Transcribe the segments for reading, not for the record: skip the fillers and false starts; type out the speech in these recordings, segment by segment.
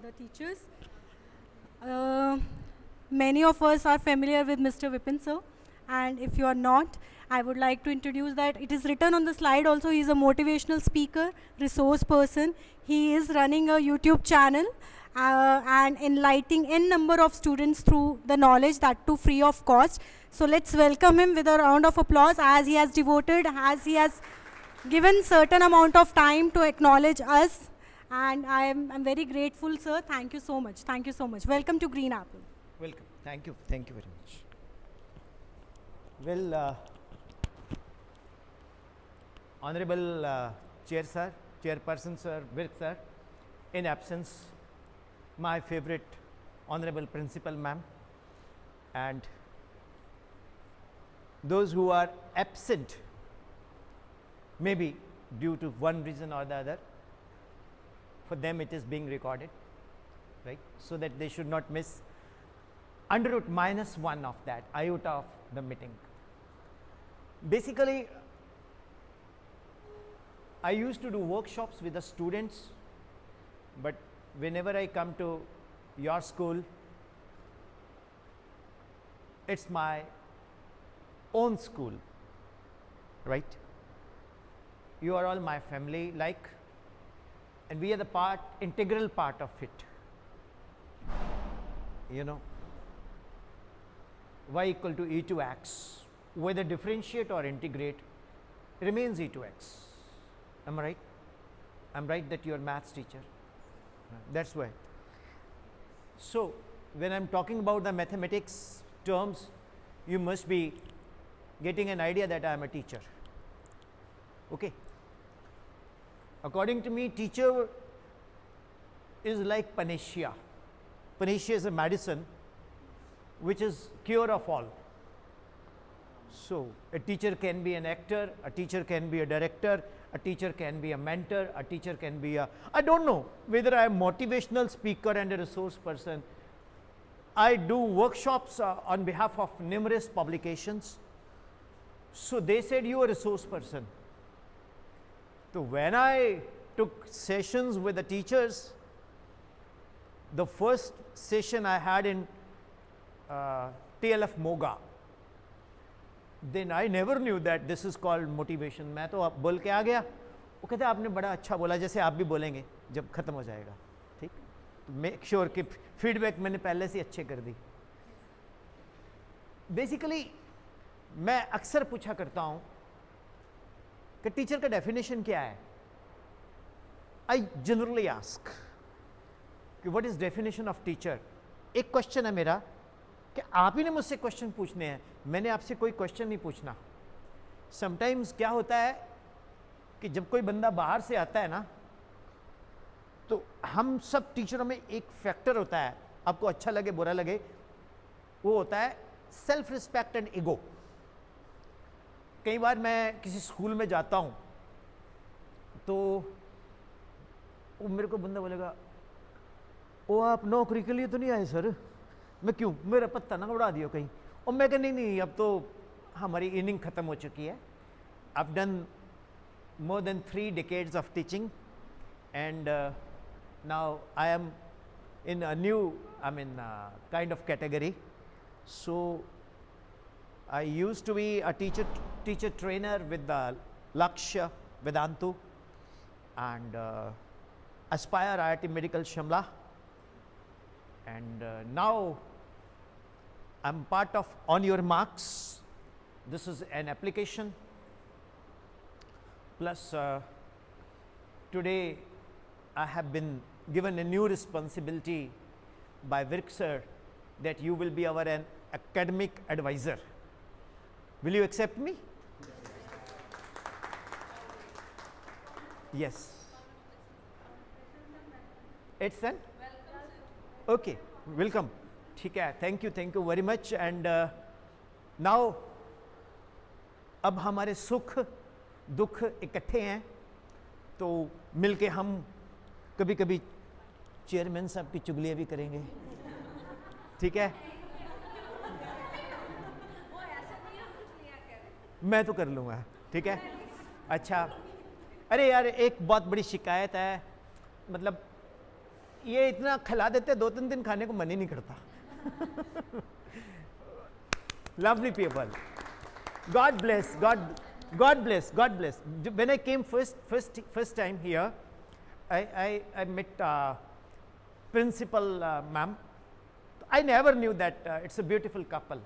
the teachers. Uh, Many of us are familiar with Mr. Vipin sir, and if you are not, I would like to introduce that it is written on the slide also. He is a motivational speaker, resource person. He is running a YouTube channel and enlightening n number of students through the knowledge, that too free of cost. So let's welcome him with a round of applause, as he has devoted, as he has given certain amount of time to acknowledge us. And I'm very grateful, sir. Thank you so much. Thank you so much. Welcome to Green Apple. Welcome. Thank you. Thank you very much. Well, Honorable Chair Sir, Chairperson Sir, Virk Sir, in absence, my favorite Honorable Principal Ma'am, and those who are absent, maybe due to one reason or the other, for them it is being recorded, right? So that they should not miss under root -1 of that iota of the meeting. Basically, I used to do workshops with the students, but whenever I come to your school, it's my own school, right? You are all my family, like, and we are the integral part of it. You know, y equal to e to x, whether differentiate or integrate, remains e to x. Am I right? I'm right that you are maths teacher. That's why. So, when I'm talking about the mathematics terms, you must be getting an idea that I am a teacher. Okay. According to me, teacher is like panacea. Panacea is a medicine which is cure of all. So, a teacher can be an actor, a teacher can be a director, a teacher can be a mentor, a teacher can be a, I don't know whether I am motivational speaker and a resource person. I do workshops on behalf of numerous publications. So, they said you are a resource person. So, when I took sessions with the teachers, the first session I had in TLF Moga, then I never knew that this is called motivation. मैं तो बोल के आ गया, वो कहते आपने बड़ा अच्छा बोला, जैसे आप भी बोलेंगे जब ख़त्म हो जाएगा, ठीक? तो मेक श्योर कि फीडबैक मैंने पहले से अच्छे कर दी. बेसिकली मैं अक्सर पूछा करता हूँ कि टीचर का डेफिनेशन क्या है. आई जनरली आस्क कि what is definition of teacher. एक क्वेश्चन है मेरा कि आप ही ने मुझसे क्वेश्चन पूछने हैं, मैंने आपसे कोई क्वेश्चन नहीं पूछना. समटाइम्स क्या होता है कि जब कोई बंदा बाहर से आता है ना, तो हम सब टीचरों में एक फैक्टर होता है, आपको अच्छा लगे बुरा लगे, वो होता है सेल्फ रिस्पेक्ट एंड ईगो. कई बार मैं किसी स्कूल में जाता हूँ तो वो मेरे को बंदा बोलेगा, ओ आप नौकरी के लिए तो नहीं आए सर. मैं क्यों, मेरा पत्ता ना उड़ा दियो कहीं. और मैं कह नहीं, अब तो हमारी इनिंग ख़त्म हो चुकी है. I've done more than 3 decades of teaching, and now I am in a new, kind of category. So I used to be a teacher trainer with the Lakshya Vedantu and Aspire IIT Medical Shimla, and now I'm part of On Your Marks. This is an application. Plus today I have been given a new responsibility by Virk sir that you will be our an academic advisor. Will you accept me? Yes. It's an? Okay, welcome. ठीक है, thank you very much. And now अब हमारे सुख दुख इकट्ठे हैं, तो मिलके हम कभी कभी चेयरमैन साहब की चुगलियाँ भी करेंगे, ठीक है? मैं तो कर लूँगा, ठीक है? अच्छा, अरे यार एक बहुत बड़ी शिकायत है, मतलब ये इतना खिला देते 2-3 दिन खाने को मन ही नहीं करता. Lovely people. God bless. God bless. God bless. When I came first time here, I met principal ma'am. I never knew that it's a beautiful couple.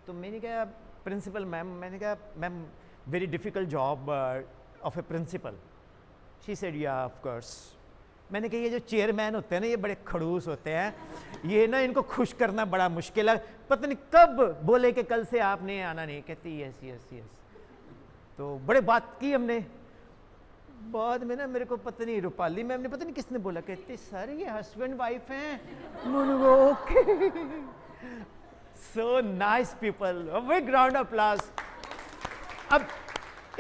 तो मैंने कहा principal ma'am, मैंने कहा ma'am, very difficult job of a principal. She said yeah, of course. मैंने कहा ये जो chairman होते हैं ना, ये बड़े खड़ूस होते हैं, ये ना इनको खुश करना बड़ा मुश्किल है, पता नहीं कब बोले कि कल से आपने आना नहीं. कहती यस यस यस. तो बड़े बात की हमने. बाद में ना मेरे को पता नहीं रूपाली मैम ने पता नहीं किसने बोला, कहती सर ये हस्बैंड वाइफ हैं. Okay. So nice people. Big round of applause. अब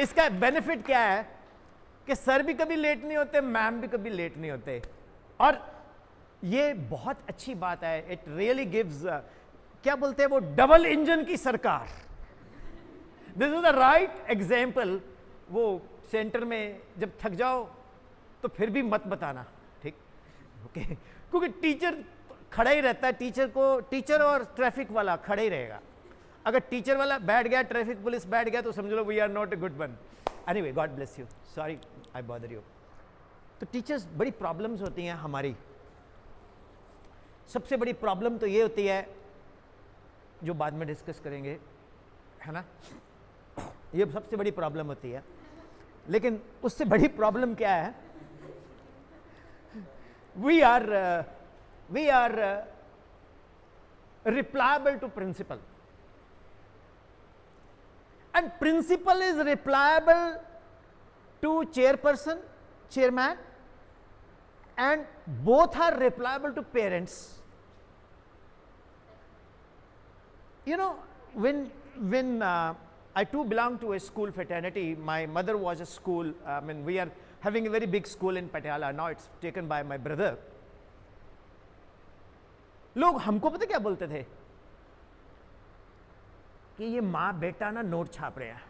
इसका बेनिफिट क्या है कि सर भी कभी लेट नहीं होते, मैम भी कभी लेट नहीं होते. और ये बहुत अच्छी बात है. इट रियली गिव्स, क्या बोलते हैं वो, डबल इंजन की सरकार. This is the right example. वो सेंटर में जब थक जाओ तो फिर भी मत बताना, ठीक, ओके. क्योंकि टीचर खड़ा ही रहता है, टीचर और ट्रैफिक वाला खड़ा ही रहेगा. अगर टीचर वाला बैठ गया, ट्रैफिक पुलिस बैठ गया, तो समझ लो we are not a good one. Anyway, God bless you. Sorry I bother you. तो टीचर्स, बड़ी प्रॉब्लम्स होती हैं हमारी. सबसे बड़ी प्रॉब्लम तो ये होती है, जो बाद में डिस्कस करेंगे, है ना, ये सबसे बड़ी प्रॉब्लम होती है. लेकिन उससे बड़ी प्रॉब्लम क्या है, we are replyable to principal, and principal is replicable to chairman, and both are replicable to parents. You know, when I too belong to a school fraternity. My mother was a school, I mean, we are having a very big school in Patiala. Now it's taken by my brother. लोग हमको पता क्या बोलते थे कि ये माँ बेटा ना नोट छाप रहे हैं,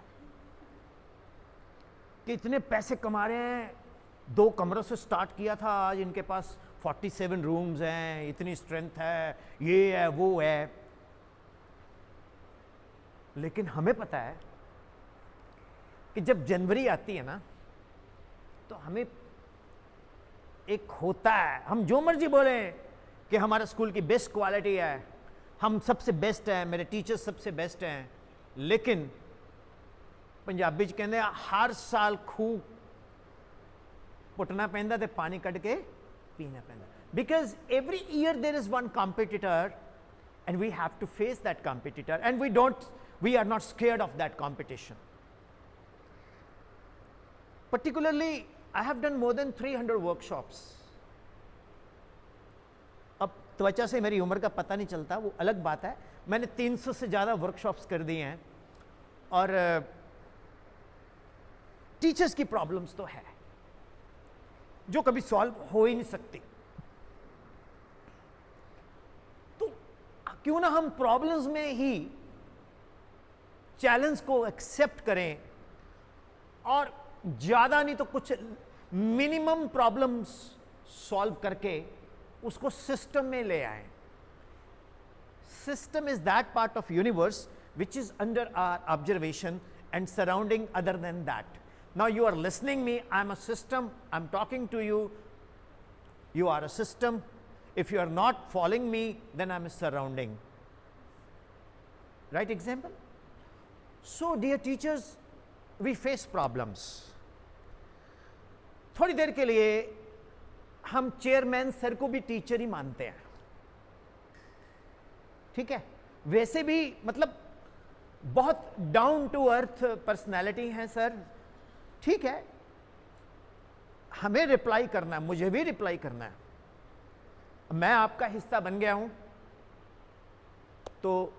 कि इतने पैसे कमा रहे हैं, 2 कमरों से स्टार्ट किया था, आज इनके पास 47 रूम्स हैं, इतनी स्ट्रेंथ है, ये है वो है. लेकिन हमें पता है कि जब जनवरी आती है ना, तो हमें एक होता है, हम जो मर्जी बोले कि हमारा स्कूल की बेस्ट क्वालिटी है, हम सबसे बेस्ट हैं, मेरे टीचर्स सबसे बेस्ट हैं. लेकिन पंजाबी च कहते हैं हर साल खूह पुटना पैंदा ते पानी कट के पीना पैंदा. Because every year there is one competitor and we have to face that competitor, and we are not scared of that competition. Particularly, I have done more than 300 workshops. अब त्वचा से मेरी उम्र का पता नहीं चलता, वो अलग बात है. मैंने 300 से ज़्यादा वर्कशॉप्स कर दिए हैं. और टीचर्स की प्रॉब्लम्स तो है जो कभी सॉल्व हो ही नहीं सकती. क्यों ना हम प्रॉब्लम्स में ही चैलेंज को एक्सेप्ट करें, और ज्यादा नहीं तो कुछ मिनिमम प्रॉब्लम्स सॉल्व करके उसको सिस्टम में ले आए. System is that part of universe which is under our observation and surrounding. Other than that, now you are listening me, I am a system, I am talking to you, you are a system. If you are not following me, then I am a surrounding. Right example? So dear teachers, we face problems. थोड़ी देर के लिए हम chairman sir को भी teacher ही मानते हैं, ठीक है. वैसे भी मतलब बहुत डाउन टू अर्थ पर्सनैलिटी है सर, ठीक है. हमें रिप्लाई करना है, मुझे भी रिप्लाई करना है. मैं आपका हिस्सा बन गया हूं, तो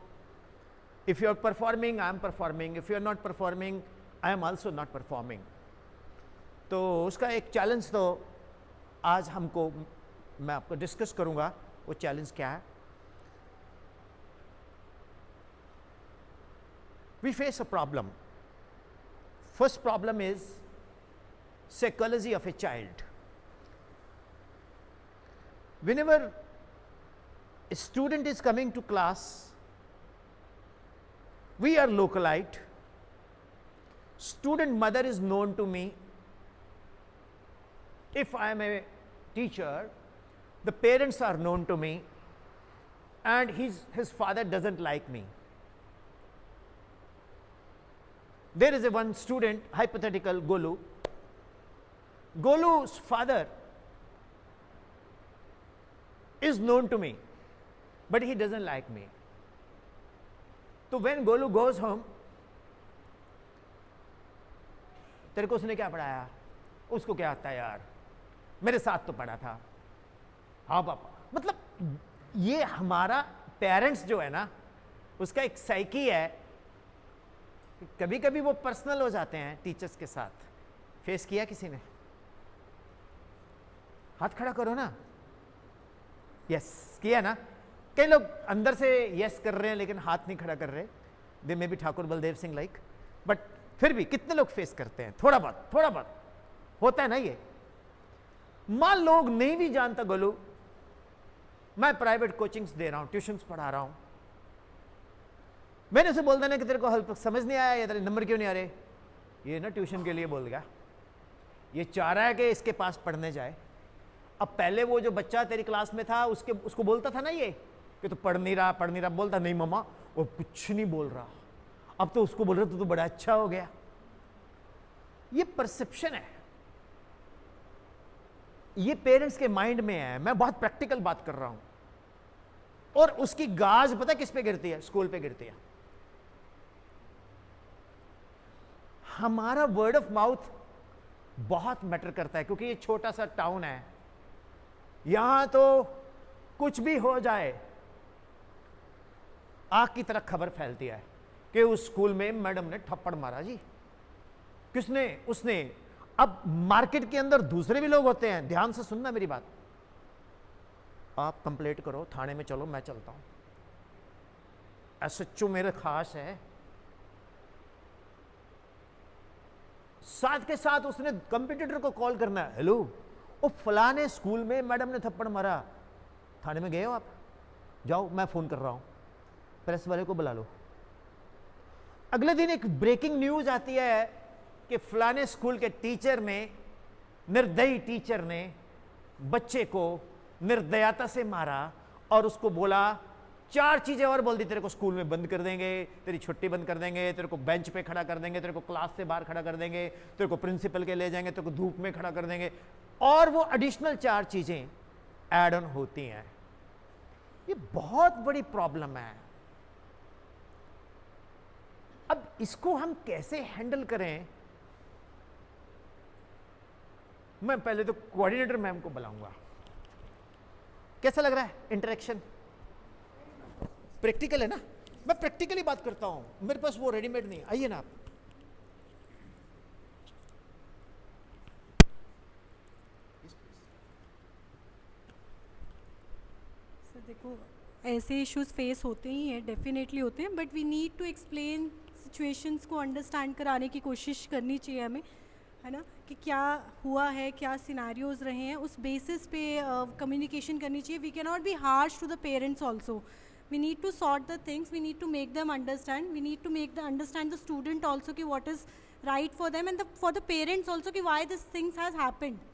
if you are performing I am performing, if you are not performing I am also not performing. तो उसका एक चैलेंज तो आज हमको, मैं आपको डिस्कस करूंगा वो चैलेंज क्या है. We face a problem. First problem is psychology of a child. whenever a student is coming to class, we are localite. Student mother is known to me. If I am a teacher, the parents are known to me, and his father doesn't like me. There is a one student, hypothetical Golu. Golu's father is known to me, but he doesn't like me. So when Golu goes home, तेरे को उसने क्या पढ़ाया, उसको क्या आता है यार, मेरे साथ तो पढ़ा था, हाँ पापा. मतलब ये हमारा पेरेंट्स जो है ना, उसका एक साइकी है. कभी कभी वो पर्सनल हो जाते हैं टीचर्स के साथ. फेस किया किसी ने? हाथ खड़ा करो ना. यस किया ना. कई लोग अंदर से यस कर रहे हैं लेकिन हाथ नहीं खड़ा कर रहे. They may be Thakur Baldev Singh like, but फिर भी कितने लोग फेस करते हैं? थोड़ा बहुत होता है ना. ये मान लोग नहीं भी जानता गोलू, मैं प्राइवेट कोचिंग्स दे रहा हूं, ट्यूशंस पढ़ा रहा हूं, मैंने उसे बोल देना कि तेरे को हल समझ नहीं आया या तेरे नंबर क्यों नहीं आ रहे, ये ना ट्यूशन के लिए बोल गया, ये चाह रहा है कि इसके पास पढ़ने जाए. अब पहले वो जो बच्चा तेरी क्लास में था उसको बोलता था ना ये कि तो पढ़ नहीं रहा, बोलता नहीं मम्मा वो कुछ नहीं बोल रहा. अब तो उसको बोल रहा तो बड़ा अच्छा हो गया. ये परसेप्शन है, ये पेरेंट्स के माइंड में है. मैं बहुत प्रैक्टिकल बात कर रहा हूं. और उसकी गाज पता किस पे गिरती है? स्कूल पे गिरती है. हमारा वर्ड ऑफ माउथ बहुत मैटर करता है, क्योंकि ये छोटा सा टाउन है. यहां तो कुछ भी हो जाए आग की तरह खबर फैलती है कि उस स्कूल में मैडम ने थप्पड़ मारा जी. किसने? उसने. अब मार्केट के अंदर दूसरे भी लोग होते हैं. ध्यान से सुनना मेरी बात. आप कंप्लेंट करो, थाने में चलो, मैं चलता हूं. एसएचओ मेरे खास है. साथ के साथ उसने कंपटीटर को कॉल करना है. हेलो, वो फलाने स्कूल में मैडम ने थप्पड़ मारा, थाने में गए हो आप? जाओ, मैं फोन कर रहा हूं, प्रेस वाले को बुला लो. अगले दिन एक ब्रेकिंग न्यूज आती है कि फलाने स्कूल के टीचर ने, निर्दयी टीचर ने बच्चे को निर्दयता से मारा और उसको बोला 4 चीजें और बोल दी. तेरे को स्कूल में बंद कर देंगे, तेरी छुट्टी बंद कर देंगे, तेरे को बेंच पे खड़ा कर देंगे, तेरे को क्लास से बाहर खड़ा कर देंगे, तेरे को प्रिंसिपल के ले जाएंगे, तेरे को धूप में खड़ा कर देंगे. और वो एडिशनल 4 चीजें ऐड ऑन होती हैं. ये बहुत बड़ी प्रॉब्लम है. अब इसको हम कैसे हैंडल करें? मैं पहले तो कोऑर्डिनेटर मैम को बुलाऊंगा. कैसा लग रहा है इंटरेक्शन? प्रैक्टिकल है ना? मैं प्रैक्टिकली बात करता हूं, मेरे पास वो रेडीमेड नहीं. आइए ना आप. सर देखो, ऐसे इश्यूज फेस होते ही हैं, डेफिनेटली होते हैं, but we need to explain situations को अंडरस्टैंड कराने की कोशिश करनी चाहिए हमें, है ना, कि क्या हुआ है, क्या सिनारियोज रहे हैं, उस बेसिस पे कम्युनिकेशन करनी चाहिए. We can not be harsh to the parents also. We need to sort the things, we need to make them understand, we need to make the understand the student also ki what is right for them, and for the parents also ki why this things has happened.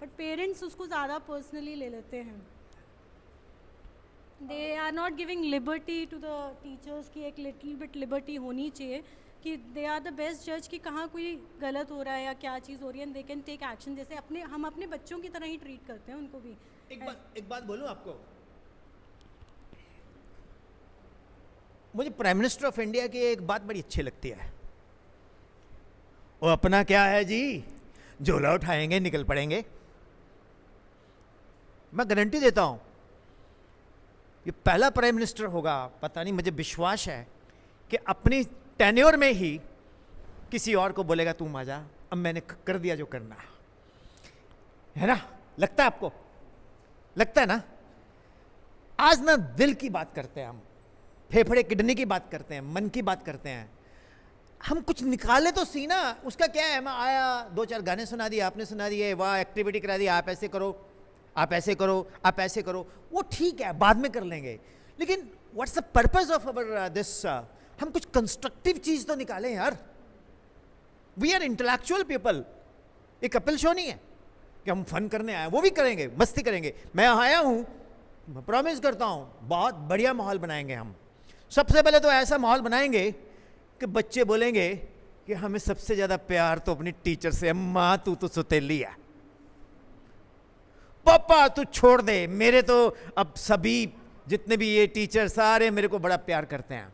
But parents उसको ज़्यादा personally ले लेते हैं. They are not giving liberty to the teachers कि एक little bit liberty होनी चाहिए कि they are the best judge कि कहाँ कोई गलत हो रहा है या क्या चीज़ हो रही है, and they can take action. जैसे हम अपने बच्चों की तरह ही treat करते हैं उनको भी. एक बात बोलूं आपको, मुझे प्राइम मिनिस्टर ऑफ इंडिया की एक बात बड़ी अच्छी लगती है. वो अपना क्या है जी, झोला उठाएंगे निकल पड़ेंगे. मैं गारंटी देता हूं ये पहला प्राइम मिनिस्टर होगा, पता नहीं, मुझे विश्वास है कि अपनी टेन्योर में ही किसी और को बोलेगा तुम आ जा, अब मैंने कर दिया जो करना है ना. लगता है आपको? लगता है ना? आज ना दिल की बात करते हैं हम, फेफड़े किडनी की बात करते हैं, मन की बात करते हैं. हम कुछ निकाले तो सी ना, उसका क्या है, मैं आया 2-4 गाने सुना दिए, आपने सुना दिए, वाह एक्टिविटी करा दी, आप ऐसे करो, आप ऐसे करो, आप ऐसे करो, वो ठीक है बाद में कर लेंगे, लेकिन what's the purpose of our this, हम कुछ कंस्ट्रक्टिव चीज तो निकालें यार। वी आर इंटेलेक्चुअल पीपल, ये कपिल शो नहीं है कि हम फन करने आए, वो भी करेंगे, मस्ती करेंगे। मैं आया हूं, मैं प्रॉमिस करता हूं बहुत बढ़िया माहौल बनाएंगे हम। सबसे पहले तो ऐसा माहौल बनाएंगे कि बच्चे बोलेंगे कि हमें सबसे ज्यादा प्यार तो अपनी टीचर से, अम्मा तू तो सुतेली है, पापा तू छोड़ दे, मेरे तो अब सभी जितने भी ये टीचर सारे मेरे को बड़ा प्यार करते हैं।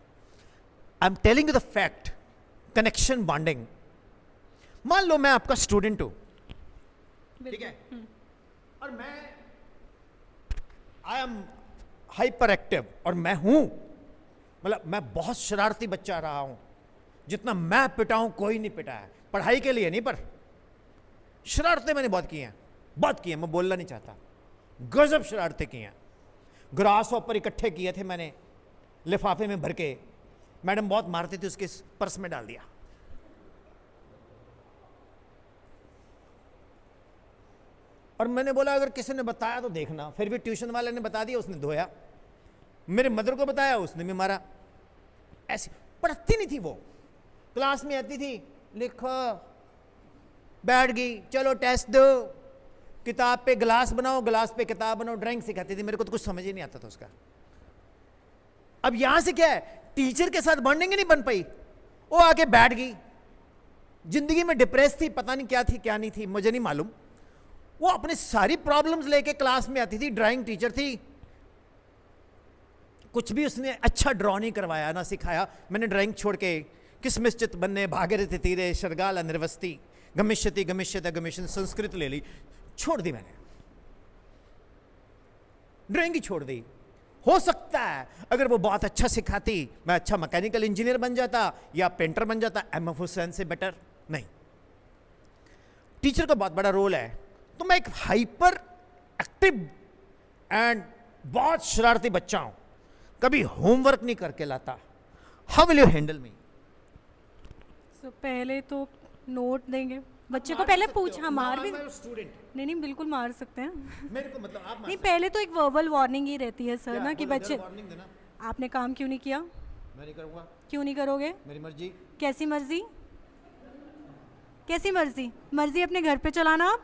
I am telling you the fact, connection bonding. मान लो मैं आपका स्टूडेंट हूं, ठीक है, और मैं आई एम हाइपर एक्टिव, और मैं हूं, मतलब मैं बहुत शरारती बच्चा रहा हूं, जितना मैं पिटाऊं कोई नहीं पिटा है, पढ़ाई के लिए नहीं, पर शरारतें मैंने बहुत की हैं, बहुत की हैं, मैं बोलना नहीं चाहता, गजब शरारतें की हैं। ग्रास ऊपर इकट्ठे किए थे मैंने लिफाफे में भर के, मैडम बहुत मारती थी, उसके पर्स में डाल दिया। और मैंने बोला अगर किसी ने बताया तो देखना, फिर भी ट्यूशन वाले ने बता दिया, उसने धोया, मेरे मदर को बताया, उसने भी मारा। ऐसी पढ़ती नहीं थी वो, क्लास में आती थी, लिखो, बैठ गई, चलो टेस्ट दो, किताब पे ग्लास बनाओ, ग्लास पे किताब बनाओ, ड्राइंग सिखाती थी, मेरे को तो कुछ समझ ही नहीं आता था उसका। अब यहां से क्या है, टीचर के साथ बॉन्डिंग ही नहीं बन पाई, वो आके बैठ गई, जिंदगी में डिप्रेस थी, पता नहीं क्या थी क्या नहीं थी, मुझे नहीं मालूम। वो अपनी सारी प्रॉब्लम्स लेके क्लास में आती थी, ड्राइंग टीचर थी, कुछ भी उसने अच्छा ड्रॉ नहीं करवाया ना सिखाया। मैंने ड्राइंग छोड़ के किसमिश्चित बन्ने भागीरथी तीरे शर्गाल निर्वस्ति गमिष्यति गमिष्यत गमिष्यन संस्कृत ले ली, छोड़ दी मैंने, ड्राइंग ही छोड़ दी। हो सकता है अगर वो बहुत अच्छा सिखाती, मैं अच्छा मैकेनिकल इंजीनियर बन जाता या पेंटर बन जाता, एमएफ हुसैन से बेटर नहीं। टीचर का बहुत बड़ा रोल है। तो मैं एक हाइपर एक्टिव एंड बहुत शरारती बच्चा हूं, कभी होमवर्क नहीं करके लाता। हाउ विल यू हैंडल मी? सो पहले तो नोट देंगे बच्चे को, पहले पूछा, मार भी स्टूडेंट नहीं, नहीं बिल्कुल मार सकते हैं। मेरे को मतलब आप नहीं, पहले तो एक वर्बल वार्निंग ही रहती है सर ना, कि बच्चे वार्निंग देना, आपने काम क्यों नहीं किया, मैं नहीं करूंगा, क्यों नहीं करोगे, मेरी मर्जी। कैसी मर्जी, कैसी मर्जी, मर्जी अपने घर पे चलाना, आप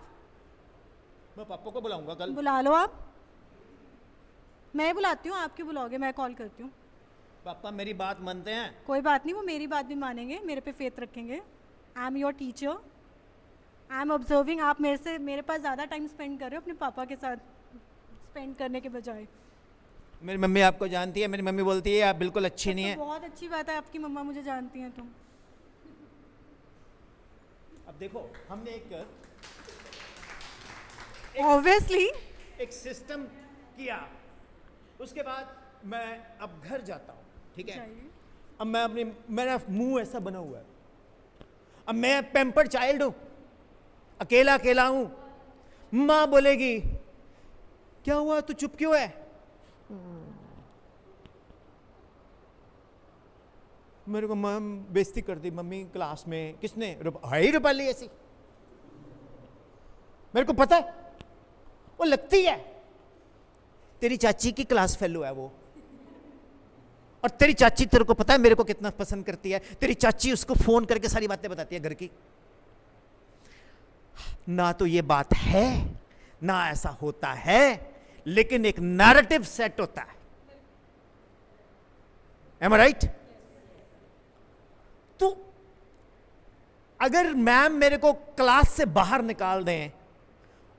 मैं पापा को बुलाऊंगा कल। बुला लो आप, मैं बुलाती हूँ, आप क्यों बुलाओगे, मैं कॉल करती हूँ। पापा मेरी बात मानते हैं? कोई बात नहीं, वो मेरी बात भी मानेंगे, मेरे पे फेथ रखेंगे। I am your teacher, I am observing. आप मेरे पास ज़्यादा टाइम स्पेंड कर रहे हो अपने पापा के साथ स्पेंड करने के बजाय। मेरी मम्मी आपको जानती है, मेरी मम्मी बोलती है आप बिल्कुल अच्छी नहीं है। तो बहुत अच्छी बात है, आपकी मम्मा मुझे जानती हैं तो। अब देखो हमने एक ऑब्वियसली एक सिस्टम किया, उसके बाद मैं अब घर जाता हूँ, ठीक है। अब मैं अपनी, मेरा मुंह ऐसा बना हुआ है, अब मैं पैम्पर्ड चाइल्ड हूं, अकेला अकेला हूं, माँ बोलेगी क्या हुआ तू चुप क्यों है, मेरे को माँ बेइज्जती कर दी मम्मी क्लास में, किसने, है ही रूपाली ऐसी, मेरे को पता है, वो लगती है तेरी चाची की क्लास फेलो है वो, और तेरी चाची तेरे को पता है मेरे को कितना पसंद करती है, तेरी चाची उसको फोन करके सारी बातें बताती है घर की। ना तो ये बात है ना ऐसा होता है, लेकिन एक नैरेटिव सेट होता है। एम आई राइट? तो अगर मैम मेरे को क्लास से बाहर निकाल दें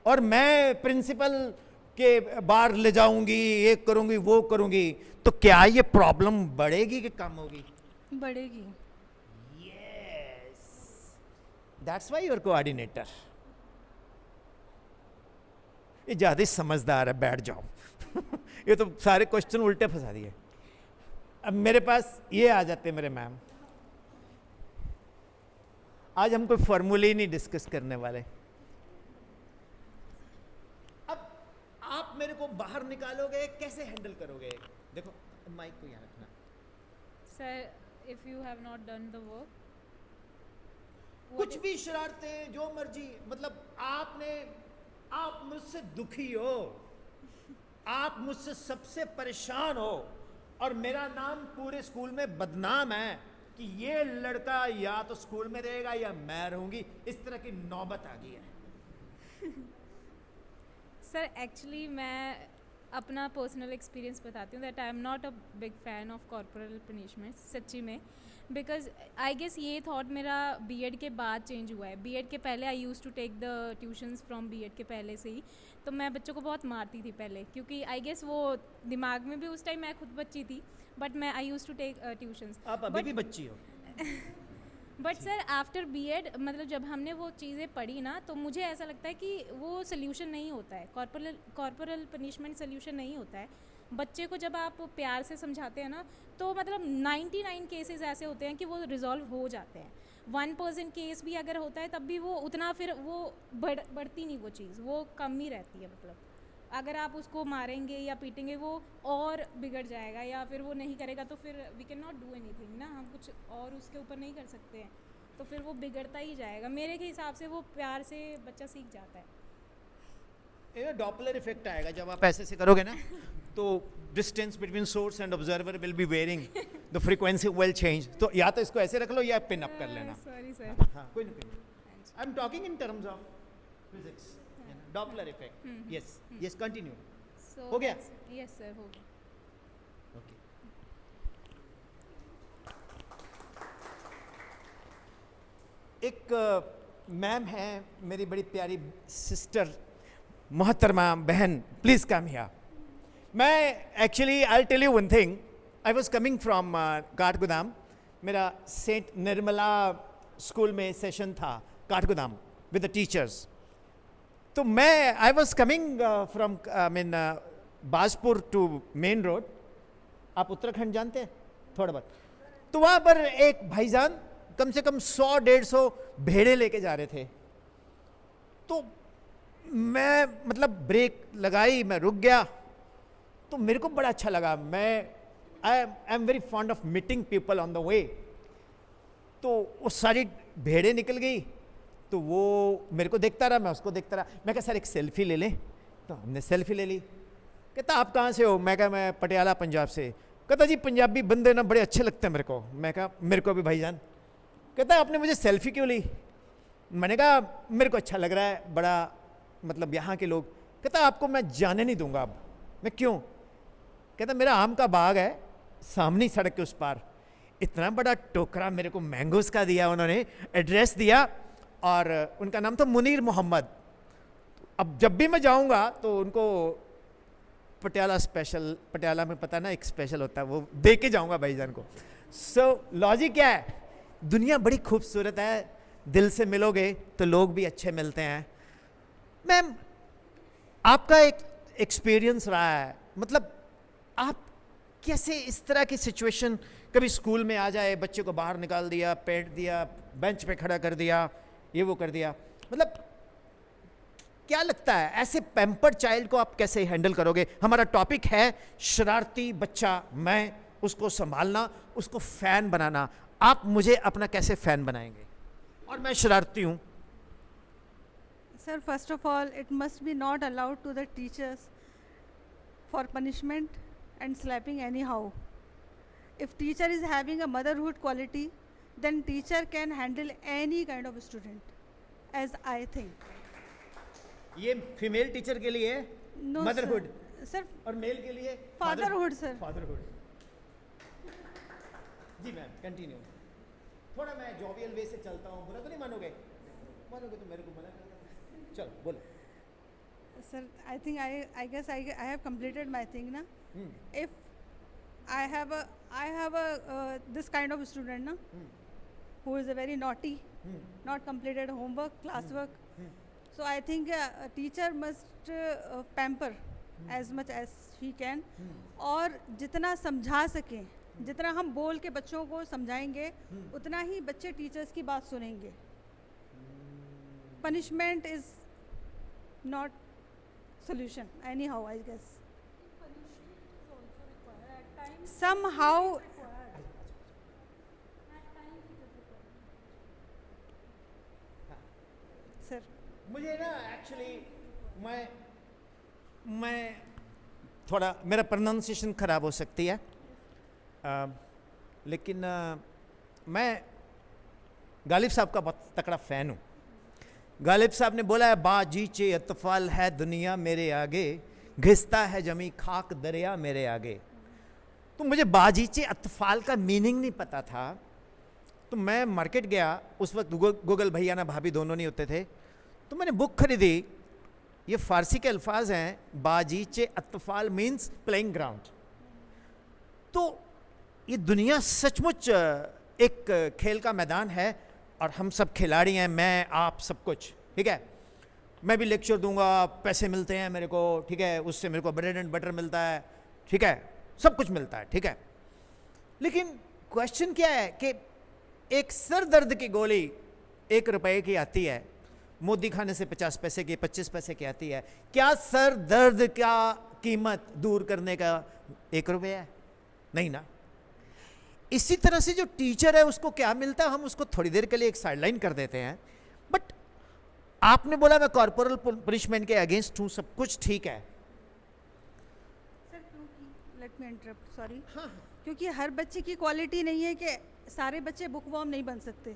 और मैं प्रिंसिपल के बाहर ले जाऊंगी, ये करूंगी वो करूंगी, तो क्या ये प्रॉब्लम बढ़ेगी कि कम होगी? बढ़ेगी। Yes, that's why your coordinator. ये ज्यादा ही समझदार है, बैठ जाओ। ये तो सारे क्वेश्चन उल्टे फंसा दिए। अब मेरे पास ये आ जाते मेरे मैम, आज हम कोई फॉर्मूले ही नहीं डिस्कस करने वाले। अब आप मेरे को बाहर निकालोगे, कैसे हैंडल करोगे? देखो माइक को यहाँ रखना। Sir, if you have not done the work, कुछ भी शरारतें जो मर्जी, मतलब आप मुझसे दुखी हो, आप मुझसे सबसे परेशान हो, और मेरा नाम पूरे स्कूल में बदनाम है कि ये लड़का या तो स्कूल में रहेगा या मैं रहूंगी, इस तरह की नौबत आ गई है। सर एक्चुअली मैं अपना पर्सनल एक्सपीरियंस बताती हूँ that I am not a big fan of corporal punishment सच्ची में, बिकॉज आई गेस ये थॉट मेरा बीएड के बाद चेंज हुआ है। बीएड के पहले I use to take the tuitions from B Ed के पहले से ही, तो मैं बच्चों को बहुत मारती थी पहले, क्योंकि आई गेस वो दिमाग में भी उस टाइम मैं खुद बच्ची थी, बट मैं आई यूज़ टू टेक ट्यूशन्स। आप अभी भी बच्ची हो। बट सर आफ्टर बीएड मतलब जब हमने वो चीज़ें पढ़ी ना, तो मुझे ऐसा लगता है कि वो सोल्यूशन नहीं होता है, कॉर्पोरल पनिशमेंट सोल्यूशन नहीं होता है। बच्चे को जब आप प्यार से समझाते हैं ना, तो मतलब 99 केसेस ऐसे होते हैं कि वो रिजॉल्व हो जाते हैं। 1% केस भी अगर होता है तब भी वो उतना फिर वो बढ़ती नहीं वो चीज़, वो कम ही रहती है। मतलब अगर आप उसको मारेंगे या पीटेंगे वो और बिगड़ जाएगा, या फिर वो नहीं करेगा तो फिर we can not do anything ना, हम कुछ और उसके ऊपर नहीं कर सकते हैं, तो फिर वो बिगड़ता ही जाएगा। मेरे के हिसाब से वो प्यार से बच्चा सीख जाता है। ये डॉपलर इफेक्ट आएगा जब आप ऐसे से करोगे ना, तो distance between source and observer will be varying, the frequency will change. तो या तो इसको ऐसे रख लो या पिन अप कर लेना। Sorry sir. हाँ, कोई ना कोई। I am talking in terms of physics, Doppler effect. Yes yes, continue. So हो गया? यस सर, हो गया। ओके। एक मैम है, मेरी बड़ी प्यारी सिस्टर, मोहतरमा बहन, प्लीज कम हियर। मैं actually I tell you one thing, I was coming from Kathgodam, मेरा सेंट निर्मला स्कूल में सेशन था काठगोदाम विद द टीचर्स। तो मैं I was coming from I mean Bajpur to main road. आप उत्तराखंड जानते हैं थोड़ा बहुत? तो वहाँ पर एक भाईजान कम से कम 100-150 भेड़े लेके जा रहे थे। तो मैं मतलब ब्रेक लगाई, मैं रुक गया, तो मेरे को बड़ा अच्छा लगा। I am very fond of meeting people on the way. तो वो सारी भेड़े निकल गई, तो वो मेरे को देखता रहा, मैं उसको देखता रहा। मैं कहा सर एक सेल्फी ले लें, तो हमने सेल्फी ले ली। कहता आप कहाँ से हो? मैं कहा मैं पटियाला पंजाब से। कहता जी पंजाबी बंदे ना बड़े अच्छे लगते हैं मेरे को। मैं कहा मेरे को भी भाईजान। कहता आपने मुझे सेल्फी क्यों ली? मैंने कहा मेरे को अच्छा लग रहा है, बड़ा मतलब यहाँ के लोग। कहता आपको मैं जाने नहीं दूंगा अब। मैं क्यों? कहता मेरा आम का बाग है सामने सड़क के उस पार। इतना बड़ा टोकरा मेरे को मैंगोस का दिया उन्होंने, एड्रेस दिया, और उनका नाम था मुनीर मोहम्मद। अब जब भी मैं जाऊंगा तो उनको पटियाला स्पेशल, पटियाला में पता ना एक स्पेशल होता है, वो दे के जाऊंगा भाईजान को। सो लॉजिक क्या है? दुनिया बड़ी खूबसूरत है, दिल से मिलोगे तो लोग भी अच्छे मिलते हैं। मैम आपका एक एक्सपीरियंस रहा है, मतलब आप कैसे इस तरह की सिचुएशन, कभी स्कूल में आ जाए, बच्चे को बाहर निकाल दिया, पेट दिया, बेंच पे खड़ा कर दिया, ये वो कर दिया, मतलब क्या लगता है ऐसे पैम्पर्ड चाइल्ड को आप कैसे हैंडल करोगे? हमारा टॉपिक है शरारती बच्चा, मैं उसको संभालना, उसको फैन बनाना। आप मुझे अपना कैसे फैन बनाएंगे? और मैं शरारती हूँ। Sir, first of all, it must be not allowed to the teachers for punishment and slapping anyhow. If teacher is having a motherhood quality, then teacher can handle any kind of student, as I think. ये female teacher के लिए No, motherhood, sir, और mail के लिए fatherhood, sir. Fatherhood. जी ma'am continue. थोड़ा मैं jovial वे से चलता हूँ, बुरा तो नहीं मानोगे? मानोगे तो मेरे को मना कर देना। चलो बोलो। Sir, I think I guess I have completed my thing na. If I have a this kind of student na, who is a very naughty, not completed homework, classwork. So I think a teacher must pamper as much as he can, और जितना समझा सके, जितना हम बोल के बच्चों को समझाएंगे, उतना ही बच्चे टीचर्स की बात सुनेंगे। Punishment is not solution anyhow, I guess. Somehow मुझे ना एक्चुअली मैं थोड़ा मेरा प्रोनाउंसिएशन ख़राब हो सकती है, लेकिन मैं गालिब साहब का बहुत तकड़ा फ़ैन हूँ। गालिब साहब ने बोला है, बाजीचे अतफाल है दुनिया मेरे आगे, घिसता है जमी खाक दरिया मेरे आगे। तो मुझे बाजीचे अतफाल का मीनिंग नहीं पता था, तो मैं मार्केट गया, उस वक्त गूगल भैया ना भाभी दोनों नहीं होते थे, तो मैंने बुक खरीदी। ये फारसी के अल्फाज हैं, बाजीचे अतफाल मीन्स प्लेइंग ग्राउंड। तो ये दुनिया सचमुच एक खेल का मैदान है और हम सब खिलाड़ी हैं, मैं आप सब कुछ, ठीक है। मैं भी लेक्चर दूंगा, पैसे मिलते हैं मेरे को, ठीक है, उससे मेरे को ब्रेड एंड बटर मिलता है, ठीक है, सब कुछ मिलता है, ठीक है। लेकिन क्वेश्चन क्या है कि एक सर दर्द की गोली 1 रुपए की आती है, मोदी खाने से 50 पैसे की, 25 पैसे की आती है। क्या सर दर्द का कीमत दूर करने का 1 रुपया है? नहीं ना। इसी तरह से जो टीचर है उसको क्या मिलता है, हम उसको थोड़ी देर के लिए एक साइडलाइन कर देते हैं। बट आपने बोला मैं कॉर्पोरल पनिशमेंट के अगेंस्ट हूं, सब कुछ ठीक है। सर क्योंकि लेट मी इंटरप्ट, सॉरी। हाँ, क्योंकि हर बच्चे की क्वालिटी नहीं है कि सारे बच्चे बुकवर्म नहीं बन सकते।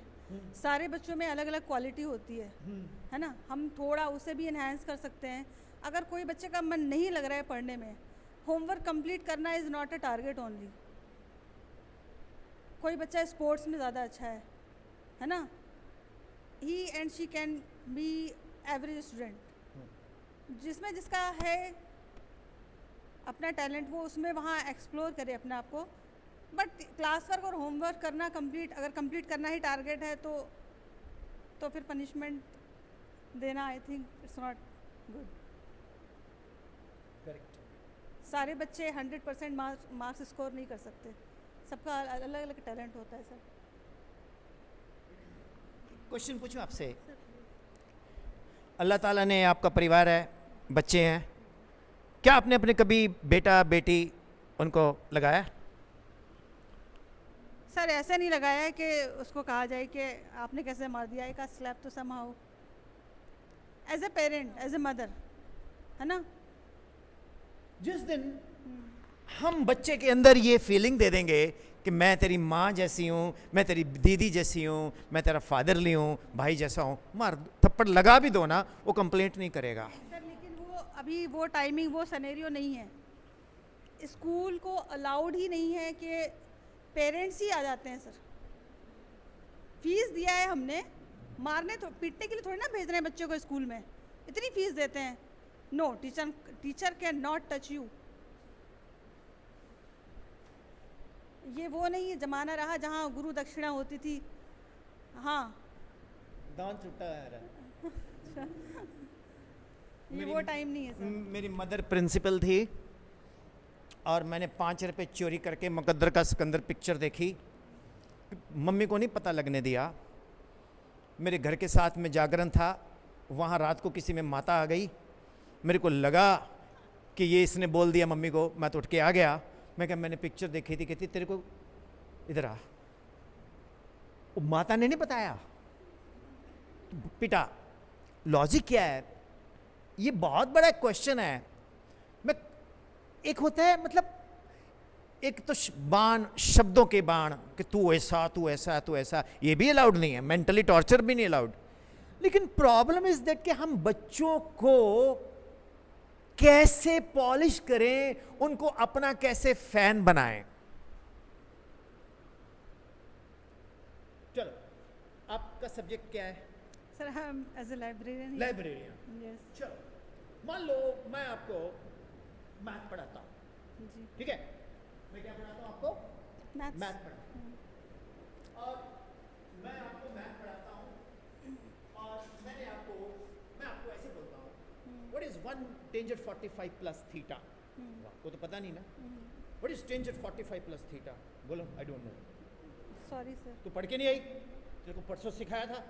सारे बच्चों में अलग अलग क्वालिटी होती है ना। हम थोड़ा उसे भी इन्हांस कर सकते हैं। अगर कोई बच्चे का मन नहीं लग रहा है पढ़ने में, होमवर्क कंप्लीट करना is not a target only. कोई बच्चा स्पोर्ट्स में ज़्यादा अच्छा है ना, he and she can be average student. जिसमें जिसका है अपना टैलेंट, वो उसमें वहाँ एक्सप्लोर करे अपने आप को। बट क्लास वर्क और होमवर्क करना अगर कंप्लीट करना ही टारगेट है तो फिर पनिशमेंट देना I think it's not good. Correct. सारे बच्चे 100% मार्क्स स्कोर नहीं कर सकते, सबका अलग अलग टैलेंट होता है सर। क्वेश्चन पूछूं आपसे, अल्लाह ताला ने आपका परिवार है, बच्चे हैं, क्या आपने अपने कभी बेटा बेटी उनको लगाया? सर ऐसे नहीं लगाया है कि उसको कहा जाए कि आपने कैसे मार दिया, एक स्लैप तो somehow as a parent, as a mother, है ना। जिस दिन हम बच्चे के अंदर ये फीलिंग दे देंगे कि मैं तेरी माँ जैसी हूँ, मैं तेरी दीदी जैसी हूँ, मैं तेरा फादरली हूँ, भाई जैसा हूँ, मार थप्पड़ लगा भी दो ना, वो कंप्लेंट नहीं करेगा। सर लेकिन वो अभी वो टाइमिंग, वो सिनेरियो नहीं है। स्कूल को अलाउड ही नहीं है कि पेरेंट्स ही आ जाते हैं। सर फीस दिया है हमने, मारने तो पीटने के लिए थोड़ी ना भेज रहे हैं बच्चों को स्कूल में, इतनी फीस देते हैं। No, teacher can not touch you. ये वो नहीं है जमाना रहा जहाँ गुरु दक्षिणा होती थी। हाँ, दांत छुट्टा है। ये वो टाइम नहीं है सर। मेरी मदर प्रिंसिपल थी और मैंने 5 रुपए चोरी करके मुकद्दर का सिकंदर पिक्चर देखी, मम्मी को नहीं पता लगने दिया। मेरे घर के साथ में जागरण था, वहाँ रात को किसी में माता आ गई, मेरे को लगा कि ये इसने बोल दिया मम्मी को, मैं तो उठ के आ गया। मैं कहा मैंने पिक्चर देखी थी, कहती तेरे को इधर आ। वो माता ने नहीं बताया, पिटा। लॉजिक क्या है? ये बहुत बड़ा क्वेश्चन है। मैं एक होता है मतलब एक तो बाण, शब्दों के बाण कि तू ऐसा तू ऐसा तू ऐसा, ये भी अलाउड नहीं है, मेंटली टॉर्चर भी नहीं अलाउड। लेकिन प्रॉब्लम इज दैट कि हम बच्चों को कैसे पॉलिश करें, उनको अपना कैसे फैन बनाएं। चलो, आपका सब्जेक्ट क्या है? सर हम as a librarian. Librarian. Yes चलो, मान लो मैं आपको मैथ पढ़ाता हूं, जी। ठीक है? मैं क्या पढ़ाता हूं आपको? मैथ्स। मैथ पढ़ाता हूं। और मैं आपको मैथ पढ़ाता हूं और मैं आपको ऐसे बोलता हूं, what is 1 tangent 45 plus theta? आपको तो पता नहीं ना। What is tangent 45 plus theta? बोलो, I don't know. Sorry sir. तू पढ़ के नहीं आई? तेरे को परसों सिखाया था।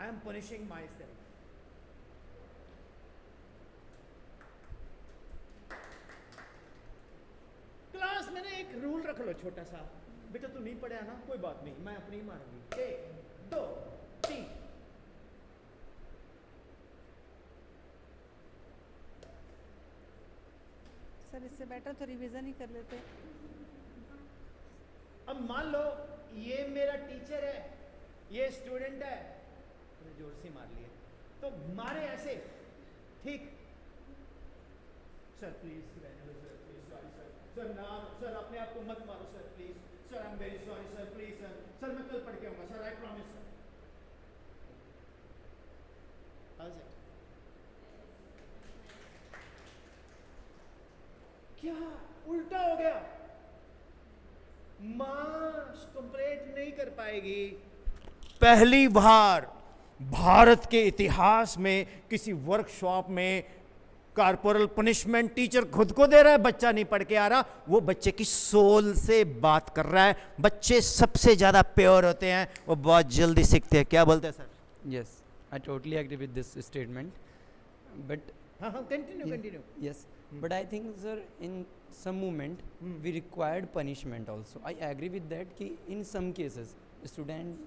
I am punishing my self. Class में ना एक रूल रख लो छोटा सा, बेटा तू नहीं पढ़ा ना, कोई बात नहीं, मैं अपनी ही मारूंगी। 1 2 3 सर इससे बेटर तो रिवीजन ही कर लेते। अब मान लो ये मेरा टीचर है, ये स्टूडेंट है, मैंने जोर से मार लिया, तो मारे ऐसे, ठीक? सर प्लीज रहने दो sir, please sorry sir, sir ना सर अपने आप को मत मारो sir please, sir I am very sorry sir, please sir, sir मैं कल पढ़ के आऊंगा sir, I promise sir. How's it? क्या उल्टा हो गया? मार्क्स कंप्लीट नहीं कर पाएगी। पहली बार भारत के इतिहास में किसी वर्कशॉप में कॉर्पोरल पनिशमेंट टीचर खुद को दे रहा है, बच्चा नहीं पढ़ के आ रहा, वो बच्चे की सोल से बात कर रहा है। बच्चे सबसे ज्यादा प्योर होते हैं, वो बहुत जल्दी सीखते हैं। क्या बोलते हैं sir? Yes, I totally agree with this statement. But हाँ हाँ continue Yeah. Continue. yes, but I think, sir, in some moment we required punishment also. I agree with that. कि in some cases, student,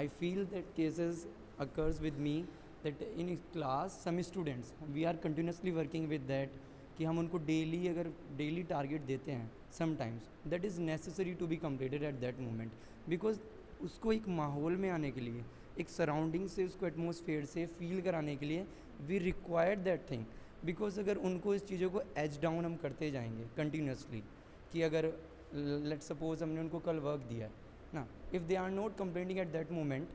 I feel that cases occurs with me that in class some students we are continuously working with that कि हम उनको daily अगर daily target देते हैं sometimes that is necessary to be completed at that moment because उसको एक माहौल में आने के लिए एक सराउंडिंग से उसको एटमोसफेयर से फील कराने के लिए we required that thing because अगर उनको इस चीज़ों को एज डाउन हम करते जाएंगे कंटिन्यूसली कि अगर लेट सपोज हमने उनको कल वर्क दिया है ना, if they are not complaining at that moment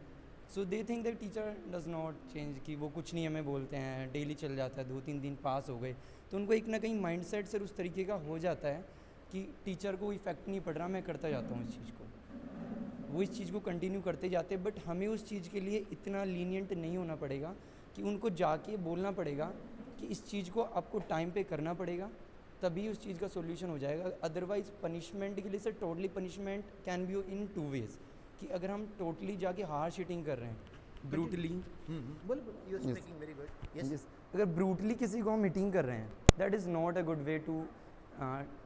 so they think that teacher does not change कि वो कुछ नहीं हमें बोलते हैं, डेली चल जाता है, 2-3 दिन पास हो गए, तो उनको एक ना कहीं माइंड सेट सर उस तरीके का हो जाता है कि टीचर को इफेक्ट नहीं पड़ रहा, मैं करता जाता हूँ इस चीज़ को, वो इस चीज़ को कंटिन्यू करते जाते हैं। बट हमें उस चीज़ के लिए इतना लीनियंट नहीं होना पड़ेगा कि उनको जाके बोलना पड़ेगा कि इस चीज़ को आपको टाइम पे करना पड़ेगा, तभी उस चीज़ का सॉल्यूशन हो जाएगा। अदरवाइज पनिशमेंट के लिए sir totally punishment can be in 2 ways कि अगर हम टोटली जाके हार्श हिटिंग कर रहे हैं ब्रूटली, बोल you are speaking very good. Yes अगर ब्रूटली किसी को हम हिटिंग कर रहे हैं that is not a good way to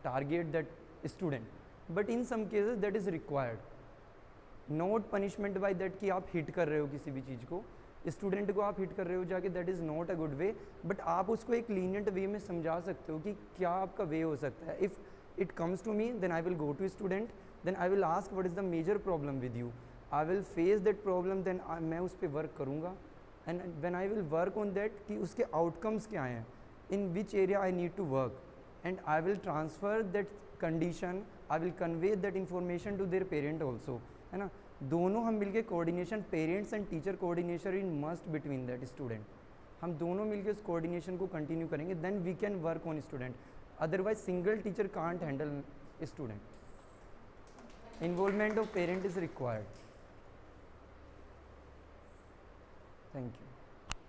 target that student, but in some cases that is required, not punishment by that कि आप हिट कर रहे हो किसी भी चीज़ को, स्टूडेंट को आप हिट कर रहे हो जाके, that is not a good way, but आप उसको एक लीनियंट वे में समझा सकते हो कि क्या आपका वे हो सकता है। If it comes to me then I will go to student, then I will ask what is the major problem with you, I will face that problem, then मैं उस पर वर्क करूँगा and when I will work on that कि उसके outcomes क्या हैं, in which area I need to work, and I will transfer that condition, I will convey that information to their parent also, है ना। दोनों हम मिलके coordination, parents and teacher coordination in must between that student, हम दोनों मिलके उस coordination को कंटिन्यू करेंगे, then we can work on student, otherwise single teacher can't handle student, involvement of parent is required. Thank you.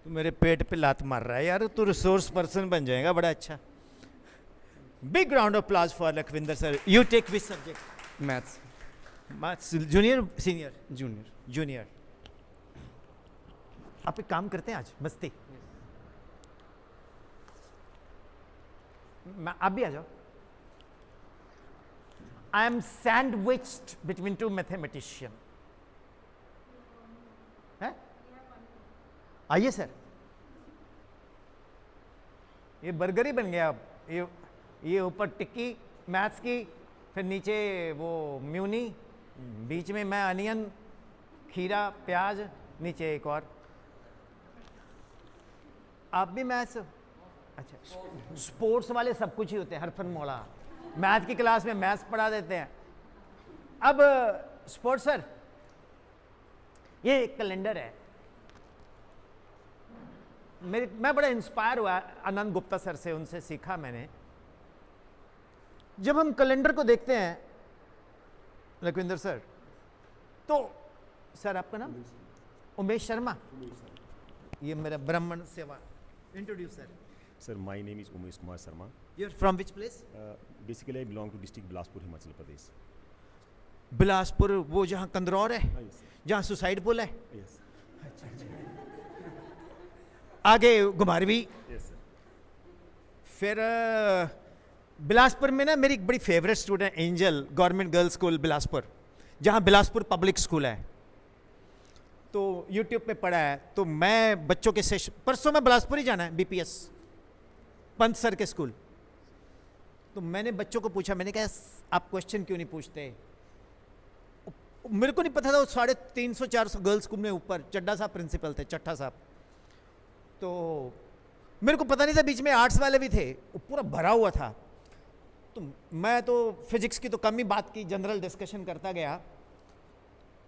तू मेरे पेट पे लात मार रहा है यार, तू रिसोर्स पर्सन बन जाएगा, बड़ा अच्छा। Big round of applause for Lakhwinder sir. You take which subject? Maths junior senior? Junior. Junior. आप एक काम करते हैं आज मस्ती, आप भी आ जाओ। I am sandwiched between 2 mathematician. है आइए सर, ये बर्गर ही बन गया अब। ये ऊपर टिक्की मैथ्स की, फिर नीचे वो म्यूनी, बीच में मैं अनियन, खीरा, प्याज, नीचे एक और। आप भी मैथ्स? अच्छा, स्पोर्ट्स वाले सब कुछ ही होते हैं, हरफन मोड़ा। मैथ की क्लास में मैथ्स पढ़ा देते हैं। अब स्पोर्ट्स सर, ये एक कैलेंडर है, मैं बड़ा इंस्पायर हुआ आनंद गुप्ता सर से, उनसे सीखा मैंने। जब हम कैलेंडर को देखते हैं लखविंदर सर, तो सर आपका नाम? उमेश शर्मा। ये मेरा ब्राह्मण सेवा। Introduce sir. Sir, my name is Umesh Kumar Sharma. You are from which place? Basically, I belong to district Bilaspur, Himachal Pradesh. Bilaspur, वो जहाँ कंदरौर है, Yes, sir. जहाँ सुसाइड पुल है, Yes. आगे घुमारवी। Yes, sir. फिर बिलासपुर में ना मेरी एक बड़ी favourite student angel, government girls school Bilaspur, जहाँ बिलासपुर पब्लिक स्कूल है। तो यूट्यूब पे पढ़ा है, तो मैं बच्चों के सेशन, परसों में बिलासपुर ही जाना है, बीपीएस पंत सर के स्कूल। तो मैंने बच्चों को पूछा, मैंने कहा आप क्वेश्चन क्यों नहीं पूछते? मेरे को नहीं पता था, वो 350-400 गर्ल्स स्कूल में ऊपर चड्डा साहब प्रिंसिपल थे, चट्टा साहब। तो मेरे को पता नहीं था, बीच में आर्ट्स वाले भी थे, वो पूरा भरा हुआ था। तो मैं तो फिजिक्स की तो कम ही बात की, जनरल डिस्कशन करता गया।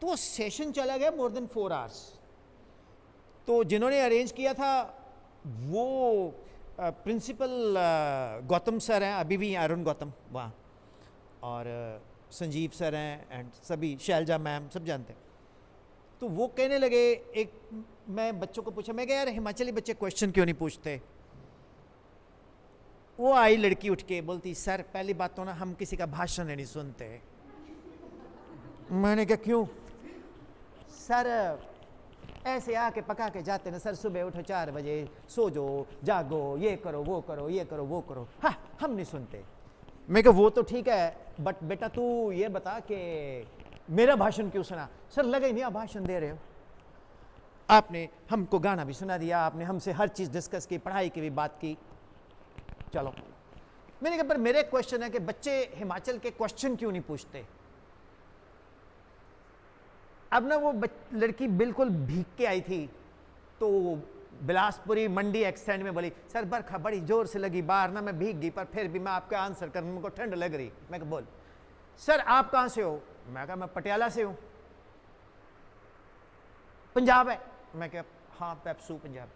तो वो सेशन चला गया मोर देन 4 आवर्स। तो जिन्होंने अरेंज किया था वो प्रिंसिपल गौतम सर हैं, अभी भी हैं, अरुण गौतम वहाँ, और संजीव सर हैं, एंड सभी, शैलजा मैम, सब जानते हैं। तो वो कहने लगे, मैं बच्चों को पूछा, मैं कहा यार हिमाचली बच्चे क्वेश्चन क्यों नहीं पूछते? वो आई लड़की उठ के बोलती, सर पहली बात तो ना हम किसी का भाषण नहीं सुनते। मैंने कहा क्यों? सर ऐसे आके पका के जाते ना सर, सुबह उठो 4 बजे, सो जाओ, जागो, ये करो वो करो, ये करो वो करो, हाँ हम नहीं सुनते। मैं कहा वो तो ठीक है, बट बेटा तू ये बता कि मेरा भाषण क्यों सुना? सर लगा ही नहीं आप भाषण दे रहे हो, आपने हमको गाना भी सुना दिया, आपने हमसे हर चीज़ डिस्कस की, पढ़ाई की भी बात की। चलो, मैंने कहा पर मेरे क्वेश्चन है कि बच्चे हिमाचल के क्वेश्चन क्यों नहीं पूछते? अब ना वो लड़की बिल्कुल भीग के आई थी, तो बिलासपुरी मंडी एक्सेंट में बोली, सर बरखा बड़ी जोर से लगी बाहर ना, मैं भीग गई, पर फिर भी मैं आपका आंसर करने में, मुझको ठंड लग रही। मैं कहा बोल। सर आप कहाँ से हो? मैं कहा मैं पटियाला से हूँ। पंजाब है? मैं कहा हाँ पेप्सू पंजाब।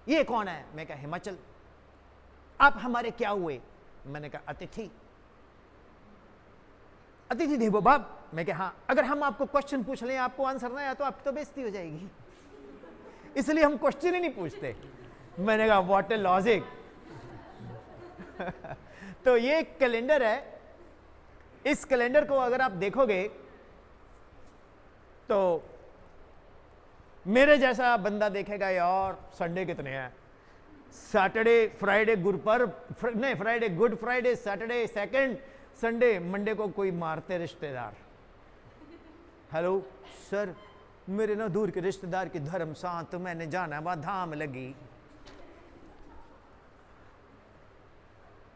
ये कौन है? मैं कहा हिमाचल। आप हमारे क्या हुए? मैंने कहा अतिथि। अतिथि देवो भव। मैं कहा हाँ, अगर हम आपको क्वेश्चन पूछ लें, आपको आंसर ना आया तो आपकी तो बेइज्जती हो जाएगी, इसलिए हम क्वेश्चन ही नहीं पूछते। मैंने कहा व्हाट ए लॉजिक। तो ये कैलेंडर है, इस कैलेंडर को अगर आप देखोगे तो मेरे जैसा बंदा देखेगा यार संडे कितने हैं, सैटरडे फ्राइडे गुरुपर्व, नहीं Friday good Friday, Saturday second Sunday, Monday को कोई मारते रिश्तेदार। हेलो सर, मेरे ना दूर के रिश्तेदार की धर्म सांत, मैंने जाना वहां धाम लगी।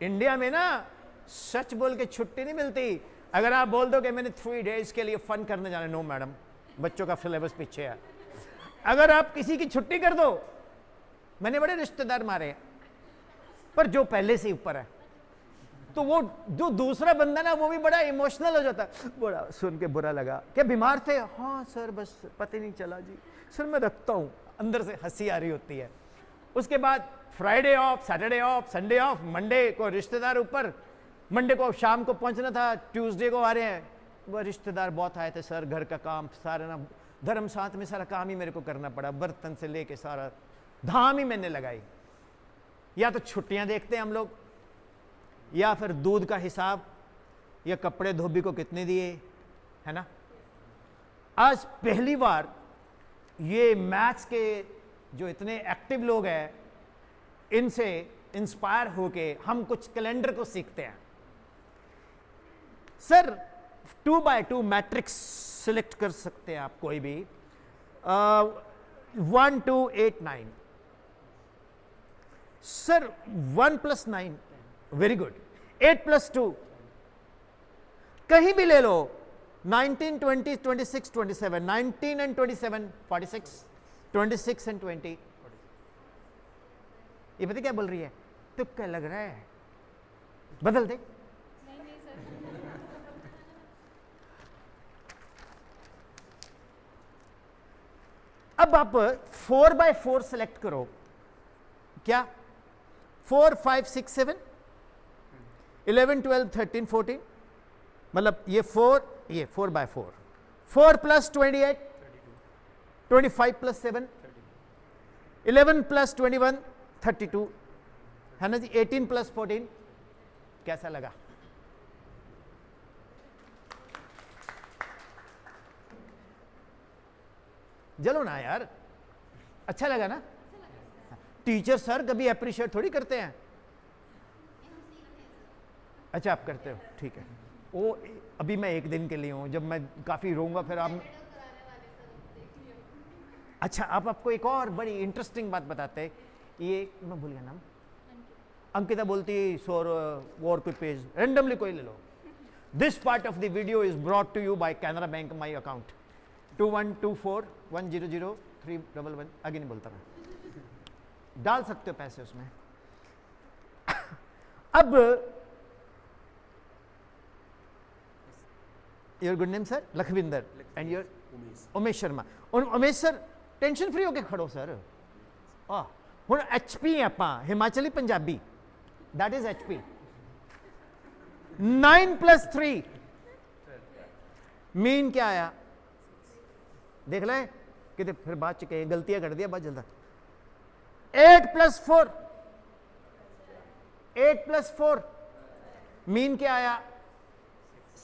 इंडिया में ना सच बोल के छुट्टी नहीं मिलती। अगर आप बोल दो कि मैंने 3 डेज के लिए फन करने जाना, नो मैडम, बच्चों का सिलेबस पीछे है। अगर आप किसी की छुट्टी कर दो, मैंने बड़े रिश्तेदार मारे हैं, पर जो पहले से ऊपर है, तो वो जो दूसरा बंदा ना वो भी बड़ा इमोशनल हो जाता है। बड़ा सुन के बुरा लगा। क्या बीमार थे? हाँ सर बस पता नहीं चला जी, सर मैं रखता हूँ। अंदर से हंसी आ रही होती है। उसके बाद Friday of, Saturday of, Sunday off, Monday को रिश्तेदार ऊपर, मंडे को शाम को पहुंचना था, ट्यूसडे को आ रहे हैं, वह रिश्तेदार बहुत आए थे सर, घर का काम सारा ना, धर्म साथ में सारा काम ही मेरे को करना पड़ा, बर्तन से लेके सारा धाम ही मैंने लगाई। या तो छुट्टियां देखते हैं हम लोग, या फिर दूध का हिसाब, या कपड़े धोबी को कितने दिए, है ना। आज पहली बार ये मैथ्स के जो इतने एक्टिव लोग हैं, इनसे इंस्पायर होके हम कुछ कैलेंडर को सीखते हैं। सर 2x2 मैट्रिक्स सिलेक्ट कर सकते हैं आप कोई भी, 1 2 8 9। सर 1 + 9 वेरी गुड, 8 + 2 कहीं भी ले लो, 19 20 26 27, 19 and 27 46, 26 and 20। ये पता क्या बोल रही है? तुक्का लग रहा है, बदल दे। अब आप 4x4 सेलेक्ट करो। क्या? 4 5 6 7 11 12 13 14, मतलब ये 4, ये 4x4, 4 + 28 25 + 7 11 + 21 32, है ना जी। 18 + 14 कैसा लगा? चलो ना यार, अच्छा लगा ना। टीचर सर कभी अप्रिशिएट थोड़ी करते हैं। अच्छा आप करते हो, ठीक है। वो अभी मैं 1 दिन के लिए हूँ, जब मैं काफ़ी रोऊंगा फिर आप। अच्छा आप आपको एक और बड़ी इंटरेस्टिंग बात बताते हैं। ये मैं भूल गया नाम, अंकिता बोलती सर और कोई पेज रेंडमली कोई ले लो. This part of the video is brought to you by Canara bank my account 2124100311. आगे नहीं बोलता मैं, डाल सकते हो पैसे उसमें. अब your good name sir? Lakhwinder. And your? Umesh Sharma. Umesh sir tension free होके खड़ो सर. ਹੁਣ HP ਆਪਾਂ Himachali Punjabi, that is HP. 9 + 3 mean क्या आया देख लें कितने, फिर बात च कहीं गलतियां कर दिया बहुत जल्द. 8 + 4 8 + 4 मीन क्या आया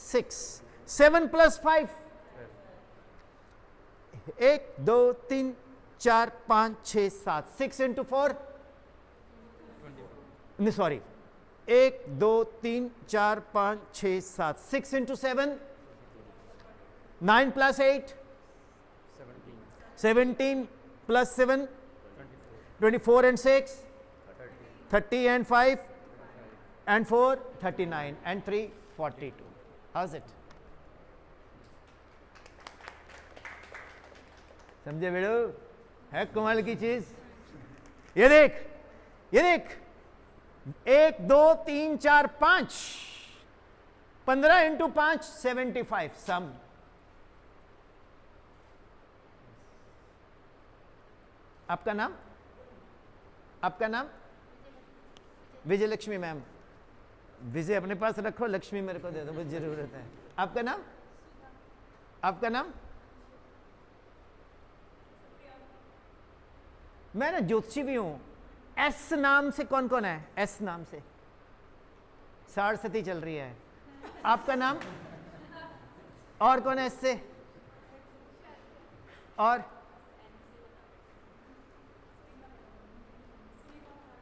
6. 7 + 5 1 2 3 4 5 6 7. 6 × 4 नहीं sorry 1 2 3 4 5 6 7. 6 × 7 9 + 8 17 + 7 24 and 6 30 and 5 and 4 39 and 3 42. How's it? समझे बेड़ो? है कमाल की चीज. ये देख 1 2 3 4 5 15 × 5 75. सम आपका नाम? आपका नाम? विजय लक्ष्मी मैम. विजय अपने पास रखो, लक्ष्मी मेरे को दे दो, मुझे जरूरत है. आपका नाम? आपका नाम? मैं ना ज्योतिषी भी हूं. एस नाम से कौन कौन है? एस नाम से सरस्वती चल रही है. आपका नाम? और कौन है एस से? और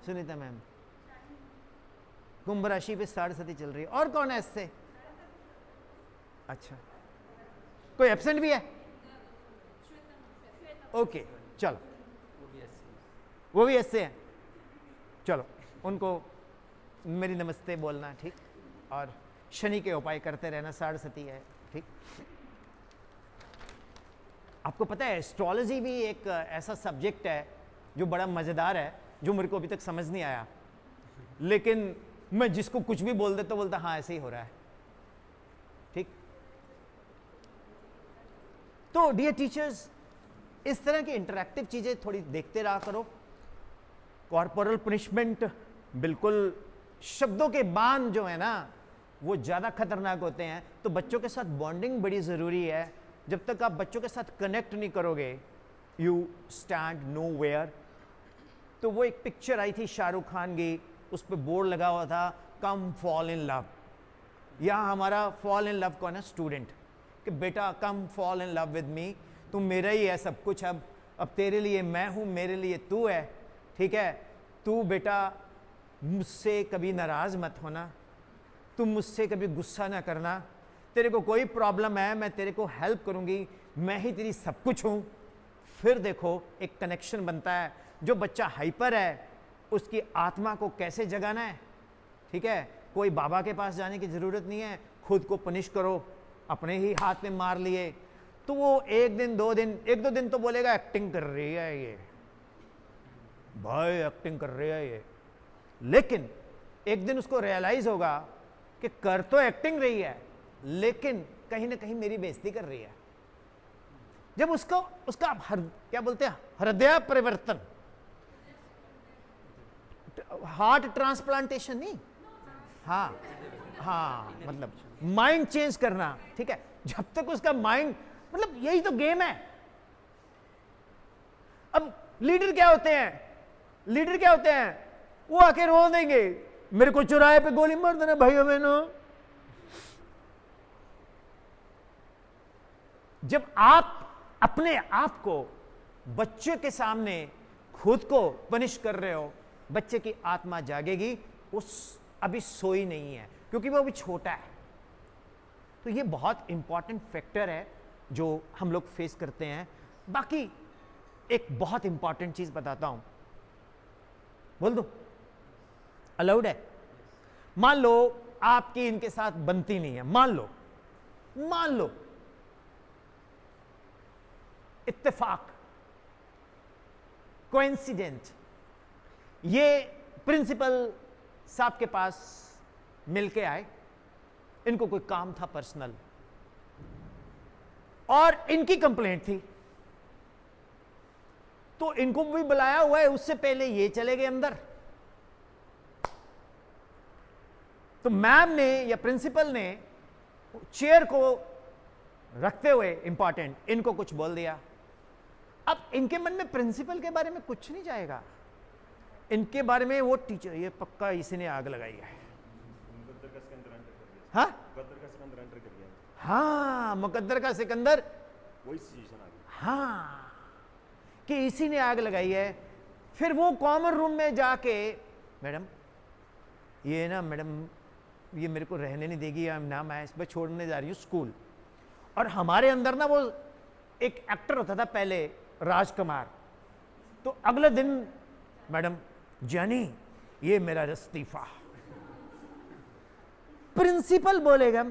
सुनीता मैम. कुंभ राशि पे सरस्वती चल रही है. और कौन है इससे? अच्छा, कोई एब्सेंट भी है? ओके चलो, वो भी ऐसे हैं. चलो उनको मेरी नमस्ते बोलना. ठीक. और शनि के उपाय करते रहना, सरस्वती है. ठीक. आपको पता है एस्ट्रोलॉजी भी एक ऐसा सब्जेक्ट है जो बड़ा मजेदार है, जो मेरे को अभी तक समझ नहीं आया, लेकिन मैं जिसको कुछ भी बोल देता बोलता हाँ ऐसे ही हो रहा है. ठीक. तो डियर टीचर्स, इस तरह की इंटरैक्टिव चीजें थोड़ी देखते रहा करो. कॉर्पोरल पनिशमेंट बिल्कुल, शब्दों के बांध जो है ना वो ज्यादा खतरनाक होते हैं. तो बच्चों के साथ बॉन्डिंग बड़ी जरूरी है. जब तक आप बच्चों के साथ कनेक्ट नहीं करोगे, यू स्टैंड नो वेयर. तो वो एक पिक्चर आई थी शाहरुख खान की, उस पर बोर्ड लगा हुआ था कम फॉल इन लव. यहाँ हमारा फॉल इन लव कौन है? स्टूडेंट. कि बेटा come fall in love with me, तुम मेरा ही है सब कुछ. अब तेरे लिए मैं हूँ, मेरे लिए तू है. ठीक है. तू बेटा मुझसे कभी नाराज मत होना, तुम मुझसे कभी गुस्सा ना करना. तेरे को कोई प्रॉब्लम है मैं तेरे को हेल्प करूंगी, मैं ही तेरी सब कुछ हूं. फिर देखो एक कनेक्शन बनता है. जो बच्चा हाइपर है उसकी आत्मा को कैसे जगाना है. ठीक है. कोई बाबा के पास जाने की जरूरत नहीं है. खुद को पनिश करो. अपने ही हाथ में मार लिए तो वो एक दो दिन तो बोलेगा एक्टिंग कर रही है ये भाई, एक्टिंग कर रही है ये. लेकिन एक दिन उसको रियलाइज होगा कि कर तो एक्टिंग रही है लेकिन कहीं ना कहीं मेरी बेइज्जती कर रही है. जब उसका क्या बोलते हैं हृदय परिवर्तन, हार्ट ट्रांसप्लांटेशन नहीं, हाँ मतलब माइंड चेंज करना. ठीक है. जब तक उसका माइंड, मतलब यही तो गेम है. अब लीडर क्या होते हैं? वो आके रो देंगे, मेरे को चौराहे पे गोली मार देना भाइयों बहनों. जब आप अपने आप को बच्चे के सामने खुद को पनिश कर रहे हो, बच्चे की आत्मा जागेगी. उस अभी सोई नहीं है क्योंकि वो अभी छोटा है. तो ये बहुत इंपॉर्टेंट फैक्टर है जो हम लोग फेस करते हैं. बाकी एक बहुत इंपॉर्टेंट चीज बताता हूं, बोल दो. अलाउड है? मान लो आपकी इनके साथ बनती नहीं है, मान लो इत्तेफाक, कोइंसिडेंट, ये प्रिंसिपल साहब के पास मिलके आए, इनको कोई काम था पर्सनल और इनकी कंप्लेंट थी, तो इनको भी बुलाया हुआ है, उससे पहले ये चले गए अंदर, तो मैम ने या प्रिंसिपल ने चेयर को रखते हुए इंपॉर्टेंट इनको कुछ बोल दिया। अब इनके मन में प्रिंसिपल के बारे में कुछ नहीं जाएगा, इनके बारे में वो टीचर, ये पक्का इसी ने आग लगाई है। हाँ हाँ, मुकद्दर का सिकंदर, वही सिचुएशन आ गई। हाँ, कि इसी ने आग लगाई है। फिर वो कॉमन रूम में जाके, मैडम ये ना, मैडम ये मेरे को रहने नहीं देगी, ना मैं इस पर छोड़ने जा रही हूँ स्कूल। और हमारे अंदर ना वो एक एक्टर होता था पहले, राजकुमार, तो अगले दिन मैडम जानी ये मेरा इस्तीफा। प्रिंसिपल बोलेगा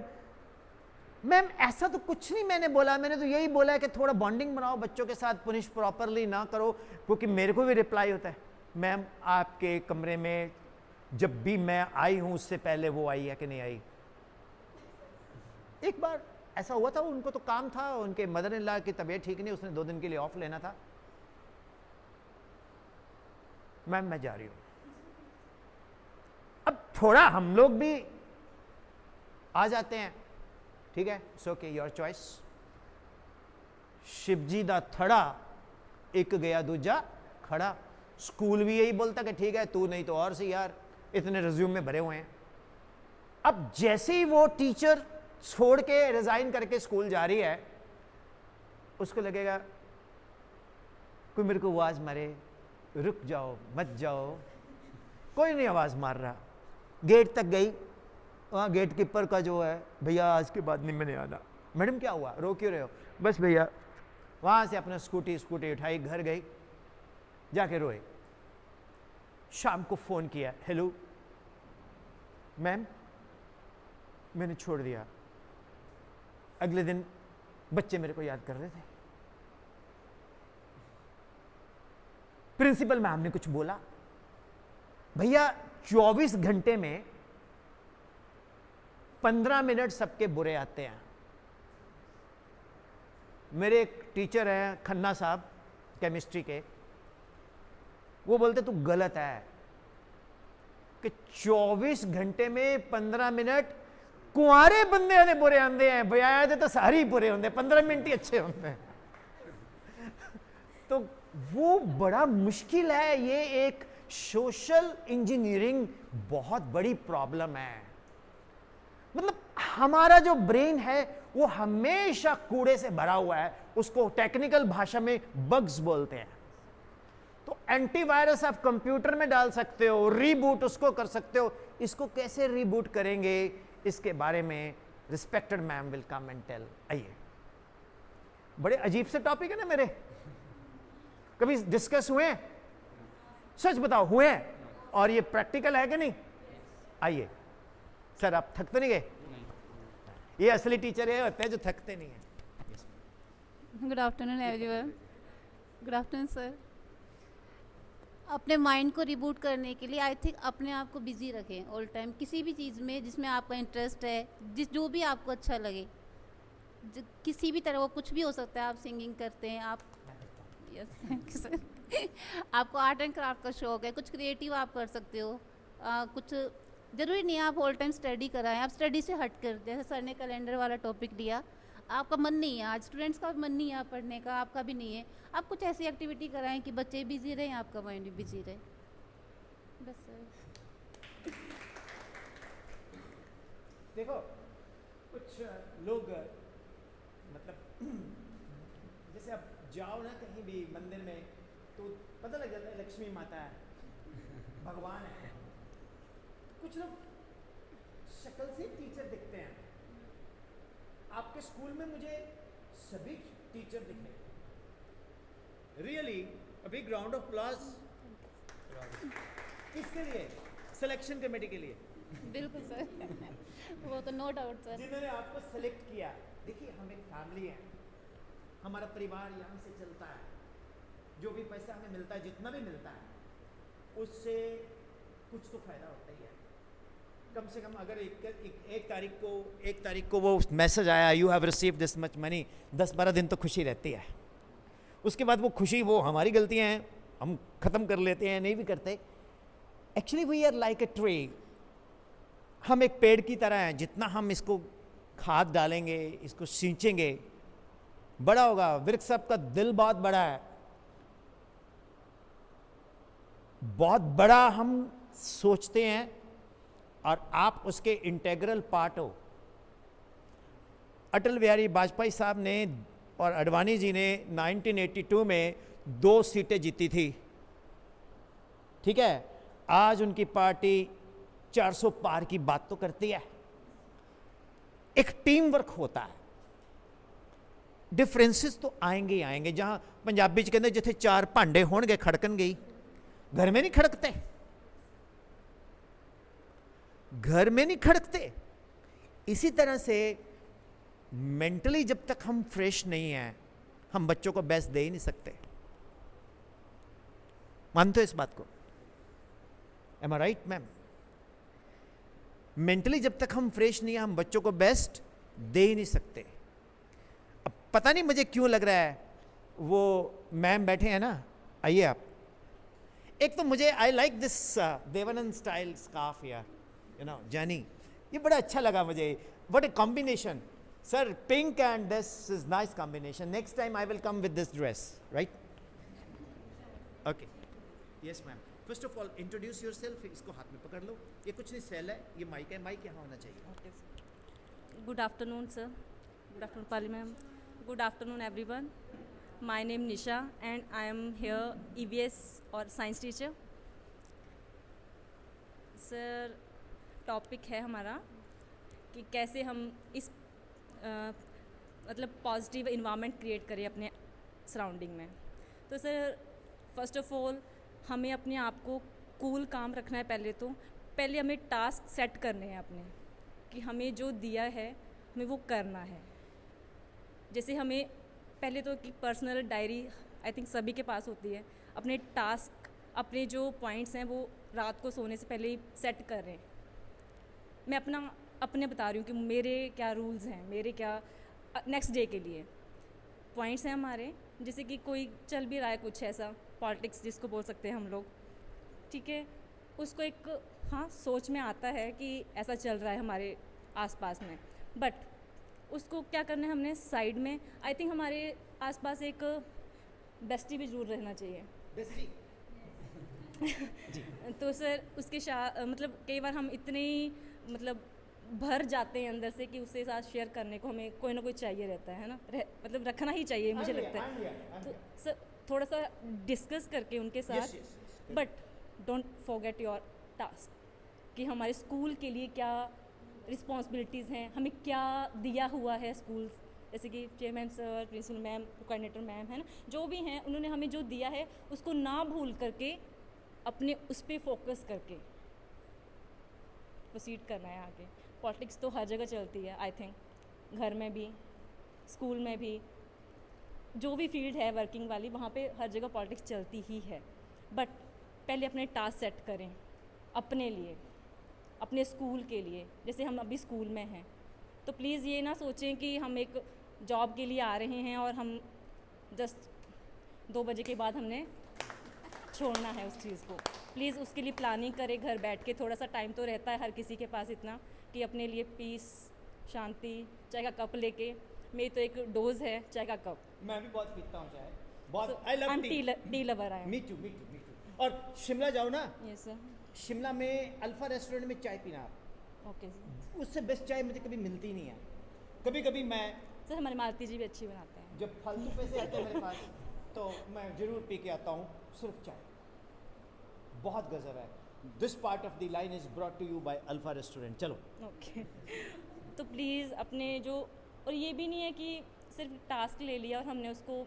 मैम ऐसा तो कुछ नहीं मैंने बोला, मैंने तो यही बोला है कि थोड़ा बॉन्डिंग बनाओ बच्चों के साथ, पुनिश प्रॉपरली ना करो, क्योंकि मेरे को भी रिप्लाई होता है मैम आपके कमरे में जब भी मैं आई हूं उससे पहले वो आई है कि नहीं आई। एक बार ऐसा हुआ था, उनको तो काम था, उनके मदर इन लॉ की तबीयत ठीक नहीं, उसने 2 दिन के लिए ऑफ लेना था, मैम मैं जा रही हूं। अब थोड़ा हम लोग भी आ जाते हैं, ठीक है, सो के योर चॉइस। शिवजी दा थड़ा एक गया दूजा खड़ा, स्कूल भी यही बोलता कि ठीक है तू नहीं तो और सी यार, इतने रिज्यूम में भरे हुए हैं। अब जैसे ही वो टीचर छोड़ के रिजाइन करके स्कूल जा रही है, उसको लगेगा कोई मेरे को आवाज मारे, रुक जाओ मत जाओ, कोई नहीं आवाज मार रहा। गेट तक गई, वहाँ गेट कीपर का जो है, भैया आज के बाद नहीं मैंने आना। मैडम क्या हुआ, रो क्यों रहे हो? बस भैया। वहाँ से अपना स्कूटी उठाई, घर गई, जाके रोए। शाम को फ़ोन किया, हेलो मैम मैंने छोड़ दिया। अगले दिन बच्चे मेरे को याद कर रहे थे। प्रिंसिपल मैम ने कुछ बोला, भैया 24 घंटे में 15 मिनट सबके बुरे आते हैं। मेरे एक टीचर हैं खन्ना साहब केमिस्ट्री के, वो बोलते तू गलत है कि 24 घंटे में 15 मिनट कुंवारे बंदे ने बुरे आंदे हैं, बजाय तो सारे ही बुरे होंगे, 15 मिनट ही अच्छे होंगे। तो वो बड़ा मुश्किल है, ये एक सोशल इंजीनियरिंग बहुत बड़ी प्रॉब्लम है। मतलब हमारा जो ब्रेन है वो हमेशा कूड़े से भरा हुआ है, उसको टेक्निकल भाषा में बग्स बोलते हैं। तो एंटीवायरस आप कंप्यूटर में डाल सकते हो, रीबूट उसको कर सकते हो, इसको कैसे रीबूट करेंगे इसके बारे में respected ma'am will come and tell. आइए, बड़े अजीब से टॉपिक है ना मेरे, कभी डिस्कस हुए हैं? सच बताओ हुए हैं? और ये प्रैक्टिकल है कि नहीं? आइए सर, आप थक तो नहीं गए? ये असली टीचर ये होते हैं जो थकते नहीं हैं। Good afternoon everyone. Good afternoon sir. अपने माइंड को रिबूट करने के लिए आई थिंक अपने आप को बिजी रखें ऑल टाइम, किसी भी चीज़ में जिसमें आपका इंटरेस्ट है, जो भी आपको अच्छा लगे, किसी भी तरह, वो कुछ भी हो सकता है। आप सिंगिंग करते हैं, आप यस थैंक यू सर, आपको आर्ट एंड क्राफ्ट का शौक है, कुछ क्रिएटिव आप कर सकते हो। कुछ ज़रूरी नहीं है आप ऑल टाइम स्टडी कराएं, आप स्टडी से हट कर, जैसे सर ने कैलेंडर वाला टॉपिक दिया, आपका मन नहीं है, आज स्टूडेंट्स का मन नहीं है पढ़ने का, आपका भी नहीं है, आप कुछ ऐसी एक्टिविटी कराएं कि बच्चे बिजी रहें, आपका माइंड भी बिजी रहे, बस सर। देखो कुछ लोग मतलब जैसे आप जाओ ना कहीं भी मंदिर में तो पता लग जाता है लक्ष्मी माता है, भगवान है। कुछ लोग शक्ल से टीचर दिखते हैं। आपके स्कूल में मुझे सभी टीचर दिखे, really. A big round of applause किसके लिए? सिलेक्शन कमेटी के लिए बिल्कुल सर वो तो नो डाउट सर। जिन्होंने आपको सेलेक्ट किया। देखिए हम एक फैमिली है, हमारा परिवार यहाँ से चलता है, जो भी पैसा हमें मिलता है, जितना भी मिलता है, उससे कुछ तो फायदा होता ही है। कम से कम अगर एक तारीख को वो मैसेज आया you have receive this much money, 10-12 दिन तो खुशी रहती है। उसके बाद वो खुशी, वो हमारी गलतियाँ हैं, हम ख़त्म कर लेते हैं, नहीं भी करते। Actually we are like a tree, हम एक पेड़ की तरह हैं, जितना हम इसको खाद डालेंगे, इसको सींचेंगे, बड़ा होगा। विर्क साहब का दिल बहुत बड़ा है, बहुत बड़ा हम सोचते हैं और आप उसके इंटेग्रल पार्ट हो। अटल बिहारी वाजपेयी साहब ने और अडवाणी जी ने 1982 में 2 सीटें जीती थी, ठीक है। आज उनकी पार्टी 400 पार की बात तो करती है। एक टीम वर्क होता है, डिफरेंसेस तो आएंगे ही आएंगे। जहां पंजाबी च कहते जिथे 4 भांडे होणगे खड़कन गई, घर में नहीं खड़कते, घर में नहीं खड़कते। इसी तरह से मेंटली जब तक हम फ्रेश नहीं हैं, हम बच्चों को बेस्ट दे ही नहीं सकते। मानते हो इस बात को? एम आई राइट मैम? मेंटली जब तक हम फ्रेश नहीं हैं, हम बच्चों को बेस्ट दे ही नहीं सकते। अब पता नहीं मुझे क्यों लग रहा है, वो मैम बैठे हैं ना, आइए आप। एक तो मुझे I like this Dev Anand style scarf यार, यू नो जानी, ये बड़ा अच्छा लगा मुझे। What a combination sir, pink and this is nice combination. Next time I will come with this dress, right? Okay, yes ma'am. First of all introduce yourself. इसको हाथ में पकड़ लो, ये कुछ नहीं सेल है, ये माइक है, माइक यहाँ होना चाहिए। Good afternoon, sir. Good afternoon, Pali ma'am. Good afternoon, everyone. My name Nisha, and I am here EVS or science teacher. Sir, topic है हमारा कि कैसे हम इस मतलब पॉजिटिव इन्वायरमेंट क्रिएट करें अपने सराउंडिंग में। तो सर फर्स्ट ऑफ ऑल हमें अपने आप को कूल काम रखना है। पहले हमें टास्क सेट करने हैं अपने, कि हमें जो दिया है हमें वो करना है। जैसे हमें पहले तो कि पर्सनल डायरी आई थिंक सभी के पास होती है, अपने टास्क, अपने जो पॉइंट्स हैं वो रात को सोने से पहले ही सेट कर रहे हैं। मैं अपने बता रही हूँ कि मेरे क्या रूल्स हैं, मेरे क्या नेक्स्ट डे के लिए पॉइंट्स हैं हमारे। जैसे कि कोई चल भी रहा है कुछ ऐसा, पॉलिटिक्स जिसको बोल सकते हैं हम लोग, ठीक है, उसको एक हाँ सोच में आता है कि ऐसा चल रहा है हमारे आसपास में, बट उसको क्या करना है हमने साइड में। आई थिंक हमारे आसपास एक बेस्टी भी जरूर रहना चाहिए। तो सर उसके मतलब कई बार हम इतने ही मतलब भर जाते हैं अंदर से कि उसके साथ शेयर करने को हमें कोई ना कोई चाहिए रहता है ना, मतलब रखना ही चाहिए मुझे लगता है। तो सर थोड़ा सा डिस्कस करके उनके साथ, but don't forget your task, कि हमारे स्कूल के लिए क्या रिस्पॉन्सिबिलिटीज़ हैं, हमें क्या दिया हुआ है स्कूल, जैसे कि chairman sir, principal ma'am, coordinator ma'am, है ना, जो भी हैं उन्होंने हमें जो दिया है उसको ना भूल करके अपने उस पर फोकस करके प्रोसीड करना है आगे। पॉलिटिक्स तो हर जगह चलती है आई थिंक, घर में भी, स्कूल में भी, जो भी फील्ड है वर्किंग वाली वहाँ पे हर जगह पॉलिटिक्स चलती ही है। बट पहले अपने टास्क सेट करें अपने लिए, अपने स्कूल के लिए। जैसे हम अभी स्कूल में हैं तो प्लीज़ ये ना सोचें कि हम एक जॉब के लिए आ रहे हैं और हम जस्ट 2 बजे के बाद हमने छोड़ना है उस चीज़ को। प्लीज़ उसके लिए प्लानिंग करें घर बैठ के। थोड़ा सा टाइम तो रहता है हर किसी के पास इतना कि अपने लिए पीस, शांति, चाय का कप लेके, मेरी तो एक डोज है चाय का कप। मैं भी बहुत पीता हूँ चाय, बहुत। I love tea lover I am. Me too. और शिमला जाओ ना, यस सर। शिमला में अल्फा रेस्टोरेंट में चाय पीना आप, ओके सर। उससे बेस्ट चाय मुझे कभी मिलती नहीं है। कभी कभी मैं सर हमारे मालती जी भी अच्छी बनाते हैं। जब फालतू पैसे आते हैं मेरे पास तो मैं ज़रूर पी के आता हूँ सिर्फ चाय। बहुत गजब है। This part of the line is brought to you by Alpha Restaurant. चलो ओके तो प्लीज़ अपने जो, और ये भी नहीं है कि सिर्फ टास्क ले लिया और हमने उसको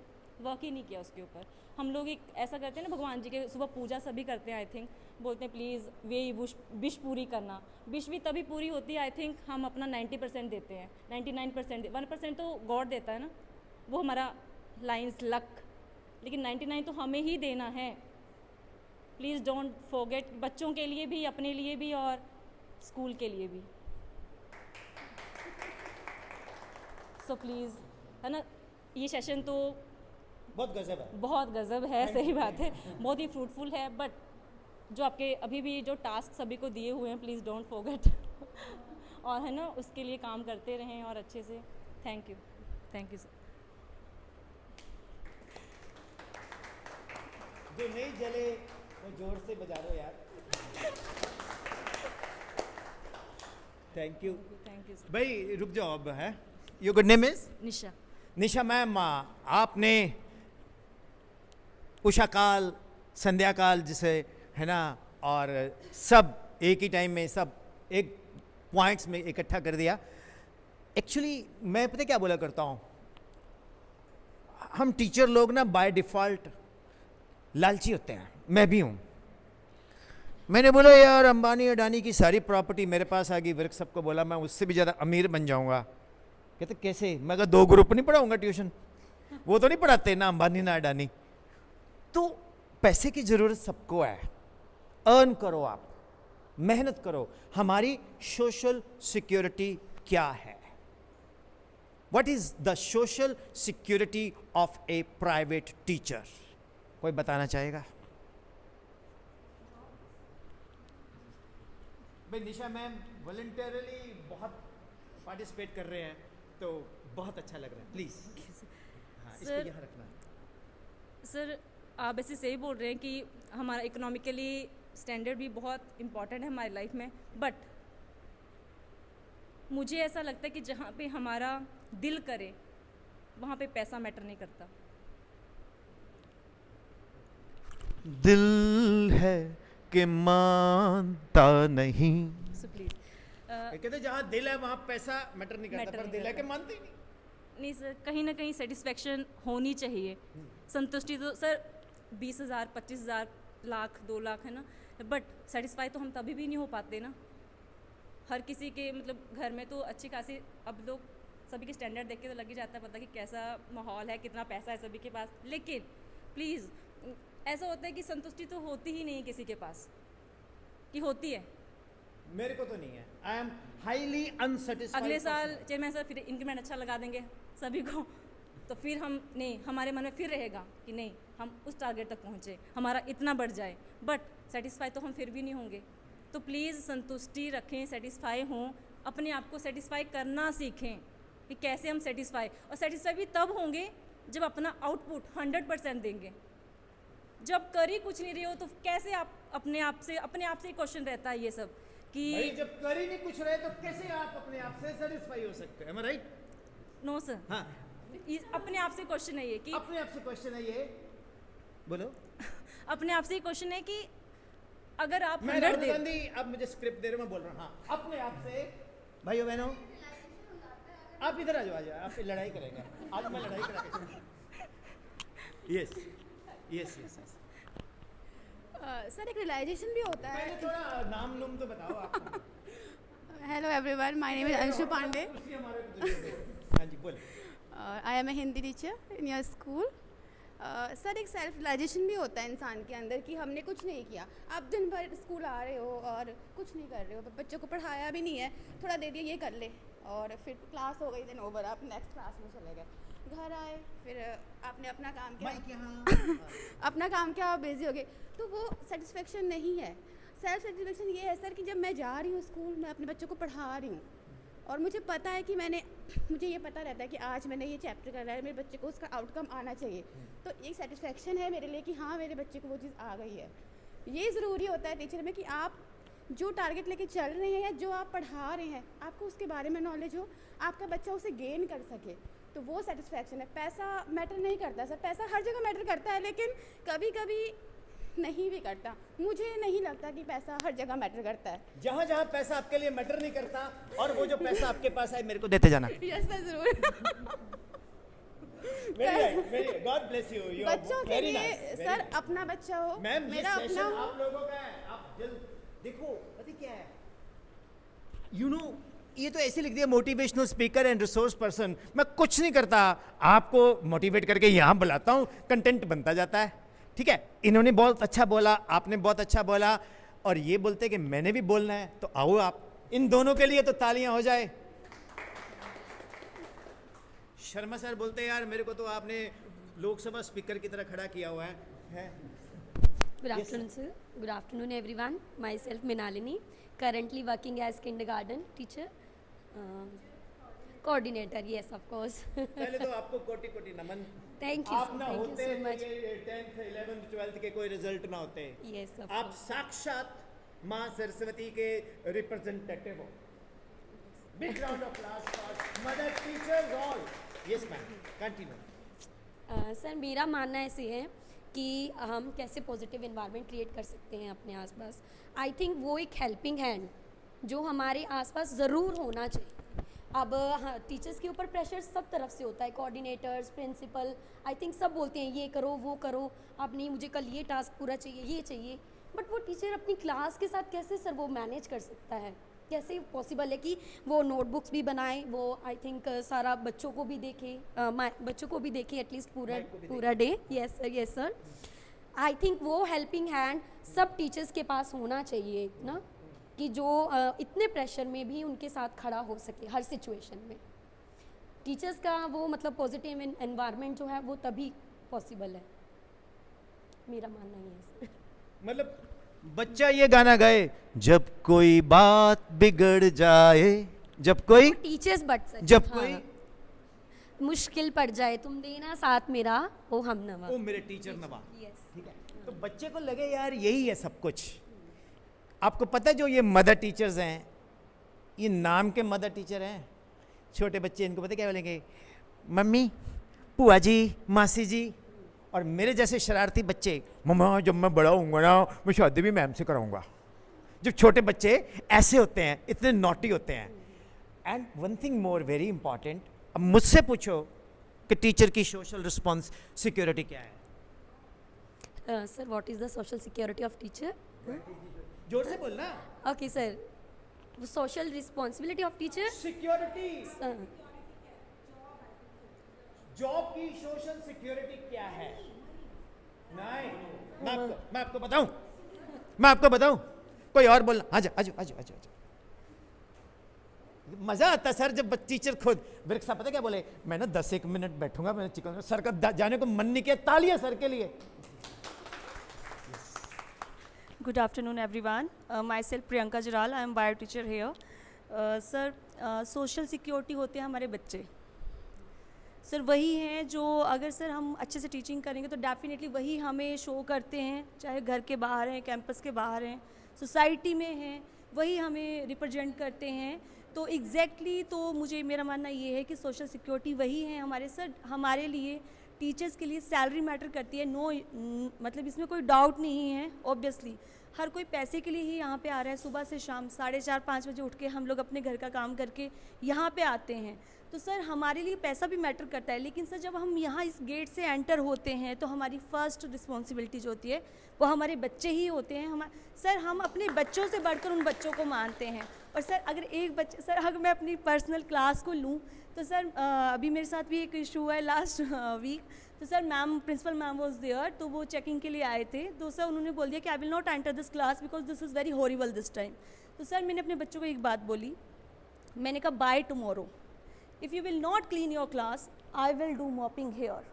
वर्क ही नहीं किया उसके ऊपर। हम लोग एक ऐसा करते हैं ना, भगवान जी के सुबह पूजा सभी करते हैं आई थिंक, बोलते हैं प्लीज़ वे विश पूरी करना। विश भी तभी पूरी होती है आई थिंक हम अपना 90% देते हैं, 99% 1% तो गॉड देता है ना, वो हमारा लाइन्स लक, लेकिन 99 तो हमें ही देना है। प्लीज़ डोंट फॉरगेट, बच्चों के लिए भी, अपने लिए भी और स्कूल के लिए भी। सो प्लीज़, है ना, ये सेशन तो बहुत गजब है। बहुत गजब है, सही बात है, बहुत ही फ्रूटफुल है, बट जो आपके अभी भी जो टास्क सभी को दिए हुए हैं प्लीज़ डोंट फॉरगेट और है ना उसके लिए काम करते रहें और अच्छे से। Thank you sir. जो नहीं जले वो जोर से बजा दो यार। Thank you sir. भाई, रुक जाओ अब। है your good name is Nisha. Nisha ma'am, आपने उषा काल, संध्या काल जिसे है ना, और सब एक ही टाइम में सब एक पॉइंट्स में इकट्ठा कर दिया। एक्चुअली मैं पता क्या बोला करता हूँ, हम टीचर लोग ना बाय डिफ़ॉल्ट लालची होते हैं, मैं भी हूँ। मैंने बोला यार अंबानी अडानी की सारी प्रॉपर्टी मेरे पास आ गई, वर्क सबको बोला मैं उससे भी ज़्यादा अमीर बन जाऊँगा। कहते कैसे? मैं कहा 2 ग्रुप नहीं पढ़ाऊँगा ट्यूशन, वो तो नहीं पढ़ाते ना अंबानी ना अडानी। तो पैसे की ज़रूरत सबको है, अर्न करो, आप मेहनत करो। हमारी सोशल सिक्योरिटी क्या है? What is the social security of A private teacher? कोई बताना चाहेगा? भाई निशा मैम वॉलंटियरली बहुत पार्टिसिपेट कर रहे हैं, तो बहुत अच्छा लग रहा है। प्लीज हाँ, इसको सर- यहाँ रखना। सर आप ऐसे सही बोल रहे हैं कि हमारा इकोनॉमिकली स्टैंडर्ड भी बहुत इम्पॉर्टेंट है हमारी लाइफ में, बट मुझे ऐसा लगता है कि जहाँ पे हमारा दिल करे वहाँ पे पैसा मैटर नहीं करता। दिल है कि मानता नहीं। सो प्लीज़ कहते जहाँ दिल है वहाँ पैसा मैटर नहीं करता, Matter पर नहीं दिल है करता। कि मानते ही नहीं। नहीं सर, कहीं ना कहीं सेटिस्फेक्शन होनी चाहिए। संतुष्टि तो सर 20,000 25,000 लाख 2 लाख है ना, बट सेटिस्फाई तो हम तभी भी नहीं हो पाते ना। हर किसी के मतलब घर में तो अच्छी खासी, अब लोग सभी के स्टैंडर्ड देख के तो लग ही जाता है पता कि कैसा माहौल है, कितना पैसा है सभी के पास। लेकिन प्लीज़ ऐसा होता है कि संतुष्टि तो होती ही नहीं किसी के पास, कि होती है। मेरे को तो नहीं है। I am highly unsatisfied. अगले साल चेयरमैन सर फिर इंक्रीमेंट अच्छा लगा देंगे सभी को, तो फिर हम नहीं, हमारे मन में फिर रहेगा कि नहीं हम उस टारगेट तक पहुँचे, हमारा इतना बढ़ जाए, बट सेटिस्फाई तो हम फिर भी नहीं होंगे। तो प्लीज़ संतुष्टि रखें, सेटिस्फाई हों, अपने आप को सेटिस्फाई करना सीखें कि कैसे हम सेटिस्फाई, और सेटिस्फाई भी तब होंगे जब अपना आउटपुट 100% देंगे। जब कर ही कुछ नहीं रहे हो तो कैसे आप अपने आप से क्वेश्चन रहता है ये सब कि भाई जब कर ही नहीं कुछ रहे तो कैसे आप अपने आप से सेटिस्फाई हो सकते हैं? राइट? नो सर, हाँ, अपने आप से क्वेश्चन है ये कि अपने आप से क्वेश्चन है ये। बोलो। अपने आप से क्वेश्चन है कि अगर आप मैं 100 राहुल दे, गांधी अब मुझे स्क्रिप्ट दे रहे हो, मैं बोल रहा हूँ। हाँ, अपने आप से। भाइयों बहनों आप इधर आ जाओ, आप लड़ाई करेंगे आज, मैं लड़ाई करा। Yes yes yes. सर एक रियलाइजेशन भी होता है। पहले थोड़ा नाम लूम तो बताओ आप। Hello everyone, my name is Anshu Pandey. हाँ जी बोले। I am a Hindi teacher in your school. Sir एक सेल्फ रियलाइजेशन भी होता है इंसान के अंदर कि हमने कुछ नहीं किया। आप दिन भर स्कूल आ रहे हो और कुछ नहीं कर रहे हो, बच्चों को पढ़ाया भी नहीं है, थोड़ा दे दिया ये कर ले, और फिर क्लास हो गई, देन ओवर, आप नेक्स्ट क्लास में चले गए, घर आए, फिर आपने अपना काम किया, अपना काम किया, आप बिजी हो गए, तो वो सेटिस्फेक्शन नहीं है। सेल्फ सेटिस्फेक्शन ये है सर कि जब मैं जा रही हूँ स्कूल, मैं अपने बच्चों को पढ़ा रही हूँ और मुझे पता है कि मुझे ये पता रहता है कि आज मैंने ये चैप्टर कर रहा है, मेरे बच्चे को उसका आउटकम आना चाहिए, तो एक सेटिस्फेक्शन है मेरे लिए कि हाँ मेरे बच्चे को वो चीज़ आ गई है। ये ज़रूरी होता है टीचर में कि आप जो टारगेट लेके चल रहे हैं या जो आप पढ़ा रहे हैं, आपको उसके बारे में नॉलेज हो, आपका बच्चा उसे गेन कर सके, तो वो सेटिस्फेक्शन है। पैसा मैटर नहीं करता सर, पैसा हर जगह मैटर करता है, लेकिन कभी कभी नहीं भी करता। मुझे नहीं लगता कि पैसा हर जगह मैटर करता है। जहाँ जहाँ पैसा आपके लिए मैटर नहीं करता, और वो जो पैसा आपके पास है मेरे को देते जाना। यस सर, ज़रूर। गॉड ब्लेस यू, यू बच्चों के लिए सर अपना बच्चा हो, मैम ये मेरा अपना सेशन हो। आप लोगों का है, आप जल्द देखो पता क्या है, यू नो ये तो ऐसे लिख दिया motivational speaker and resource person. मैं कुछ नहीं करता, आपको मोटिवेट करके यहाँ बुलाता हूँ, कंटेंट बनता जाता है। ठीक है, इन्होंने बहुत अच्छा बोला, आपने बहुत अच्छा बोला, और ये बोलते कि मैंने भी बोलना है, तो आओ आप, इन दोनों के लिए तो तालियां हो जाए। शर्मा सर बोलते यार मेरे को तो आपने लोकसभा स्पीकर की तरह खड़ा किया हुआ है? Good afternoon, sir. Good afternoon, everyone. Myself, Minalini, currently working as kindergarten teacher, coordinator. Yes, of course. पहले तो आपको कोटि कोटि नमन। Thank you, आप sir. ना Thank you होते so much. 10th 11th 12th के कोई रिजल्ट ना होते। Yes, of आप course. साक्षात माँ सरस्वती के रिप्रेजेंटेटिव हो। Big round of applause for mother teachers all. Yes ma'am, continue. Sir मेरा मानना ऐसे है कि हम कैसे पॉजिटिव इन्वायरमेंट क्रिएट कर सकते हैं अपने आसपास। आई थिंक वो एक हेल्पिंग हैंड जो हमारे आसपास ज़रूर होना चाहिए। अब हाँ, टीचर्स के ऊपर प्रेशर सब तरफ से होता है, कोऑर्डिनेटर्स, प्रिंसिपल, आई थिंक सब बोलते हैं ये करो वो करो, अब नहीं मुझे कल ये टास्क पूरा चाहिए, ये चाहिए, बट वो टीचर अपनी क्लास के साथ कैसे सर वो मैनेज कर सकता है? कैसे पॉसिबल है कि वो नोटबुक्स भी बनाए, वो आई थिंक सारा बच्चों को भी देखे, बच्चों को भी देखे एटलीस्ट पूरा day. Yes sir, yes sir. I think वो हेल्पिंग हैंड सब टीचर्स के पास होना चाहिए ना, कि जो इतने प्रेशर में भी उनके साथ खड़ा हो सके हर सिचुएशन में। टीचर्स का वो मतलब पॉजिटिव एनवायरनमेंट जो है वो तभी पॉसिबल है, मेरा मानना ये है सर। मतलब बच्चा ये गाना गाए, जब कोई बात बिगड़ जाए, जब कोई टीचर्स बट सर जब कोई मुश्किल पड़ जाए, तुम देना साथ मेरा ओ हम नवा। ओ मेरे टीचर नवा। यस। ठीक है, तो बच्चे को लगे यार यही है सब कुछ। आपको पता है जो ये मदर टीचर्स हैं, ये नाम के मदर टीचर हैं। छोटे बच्चे इनको पता क्या बोलेंगे? मम्मी, बुआ जी, मासी जी। और मेरे जैसे शरारती बच्चे, मम्मा जब मैं बड़ा होऊंगा ना मैं शादी भी मैम से कराऊंगा। जब छोटे बच्चे ऐसे होते हैं, इतने नॉटी होते हैं। And one thing more very important, अब मुझसे पूछो कि टीचर की सोशल रिस्पॉन्स सिक्योरिटी क्या है? Sir what is the social security of teacher? जोर से बोलना। Okay sir, social responsibility of teacher, security, job की सोशल सिक्योरिटी क्या है? नहीं, मैं आपको बताऊं, कोई और बोलना। आजा आजा आजा आजा आजा। मजा आता सर जब टीचर खुद। ब्रिक्स साहब पता क्या बोले? मैं ना 10-1 मिनट बैठूंगा, मैंने चिकन सर का जाने को मन नहीं किया। तालियां सर के लिए। Good afternoon, everyone. Myself Priyanka Jaral. I am bio teacher here. Sir, social security होते हैं हमारे बच्चे। सर वही हैं जो अगर सर हम अच्छे से टीचिंग करेंगे तो डेफिनेटली वही हमें शो करते हैं, चाहे घर के बाहर हैं, कैंपस के बाहर हैं, सोसाइटी में हैं, वही हमें रिप्रेजेंट करते हैं। तो एग्जैक्टली तो मुझे मेरा मानना ये है कि सोशल सिक्योरिटी वही है हमारे सर। हमारे लिए टीचर्स के लिए सैलरी मैटर करती है, नो मतलब इसमें कोई डाउट नहीं है। ऑब्वियसली हर कोई पैसे के लिए ही यहाँ पे आ रहा है। सुबह से शाम 4:30-5 बजे उठ के हम लोग अपने घर का काम करके यहाँ पे आते हैं, तो सर हमारे लिए पैसा भी मैटर करता है। लेकिन सर जब हम यहाँ इस गेट से एंटर होते हैं तो हमारी फ़र्स्ट रिस्पॉन्सिबिलिटी जो होती है वो हमारे बच्चे ही होते हैं। सर हम अपने बच्चों से बढ़कर उन बच्चों को मानते हैं। और सर अगर एक बच्चे, सर अगर मैं अपनी पर्सनल क्लास को लूँ तो सर अभी मेरे साथ भी एक इशू है लास्ट वीक। तो sir ma'am, principal ma'am was there, तो वो चेकिंग के लिए आए थे। तो सर उन्होंने बोल दिया कि I will not enter this class because this is very horrible this time. तो सर मैंने अपने बच्चों को एक बात बोली, मैंने कहा by tomorrow if you will not clean your class I will do mopping here.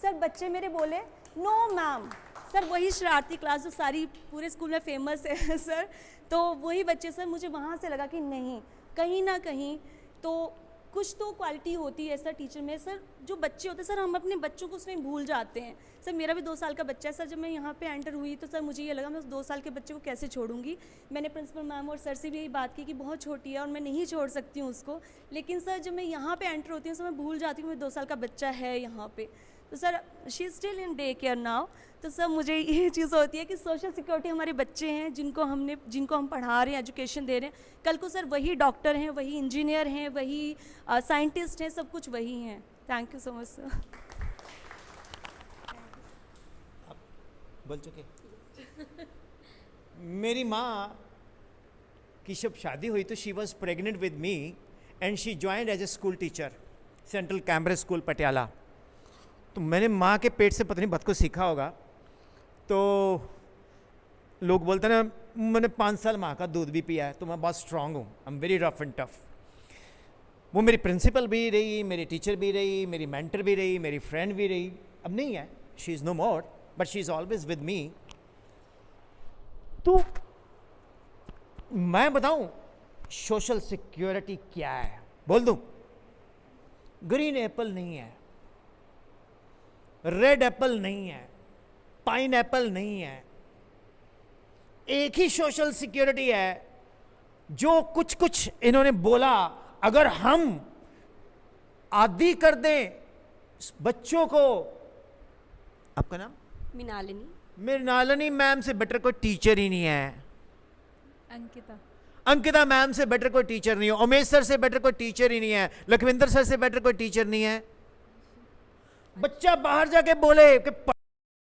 Sir बच्चे मेरे बोले नो मैम। सर वही शरारती क्लास जो सारी पूरे स्कूल में फेमस है सर, तो वही बच्चे सर, मुझे वहाँ से लगा कि नहीं, कहीं ना कहीं तो कुछ तो क्वालिटी होती है सर टीचर में। सर जो बच्चे होते हैं सर, हम अपने बच्चों को उसमें भूल जाते हैं। सर मेरा भी 2 साल का बच्चा है सर। जब मैं यहाँ पे एंटर हुई तो सर मुझे ये लगा मैं उस 2 साल के बच्चे को कैसे छोड़ूंगी। मैंने प्रिंसिपल मैम और सर से भी यही बात की कि बहुत छोटी है और मैं नहीं छोड़ सकती हूँ उसको। लेकिन सर जब मैं यहाँ पे एंटर होती हूँ तो मैं भूल जाती हूँ मेरा 2 साल का बच्चा है यहाँ पे। तो sir she is still in day care now. तो सर मुझे ये चीज़ होती है कि सोशल सिक्योरिटी हमारे बच्चे हैं जिनको हम पढ़ा रहे हैं, एजुकेशन दे रहे हैं। कल को सर वही डॉक्टर हैं, वही इंजीनियर हैं, वही साइंटिस्ट हैं, सब कुछ वही हैं। Thank you so much sir. बोल चुके। मेरी माँ की जब शादी हुई तो she was pregnant with me and she joined as a school teacher central Cambridge school Patiala. तो मैंने माँ के पेट से पता नहीं बहुत कुछ सीखा होगा। तो लोग बोलते हैं ना, मैंने 5 साल माँ का दूध भी पिया है, तो मैं बहुत स्ट्रांग हूँ, I am very rough and tough. वो मेरी प्रिंसिपल भी रही, मेरी टीचर भी रही, मेरी मेंटर भी रही, मेरी फ्रेंड भी रही। अब नहीं है, she is no more, but she is always with me. तो मैं बताऊं सोशल सिक्योरिटी क्या है, बोल दूं? ग्रीन एप्पल नहीं है, रेड एप्पल नहीं है, पाइन एप्पल नहीं है। एक ही सोशल सिक्योरिटी है जो कुछ कुछ इन्होंने बोला, अगर हम आदी कर दें बच्चों को। आपका नाम? मिनालिनी। मृणालिनी मैम से बेटर कोई टीचर ही नहीं है। अंकिता। अंकिता मैम से बेटर कोई टीचर नहीं है। उमेश सर से बेटर कोई टीचर ही नहीं है। लखविंदर सर से बेटर कोई टीचर नहीं है। बच्चा बाहर जाके बोले कि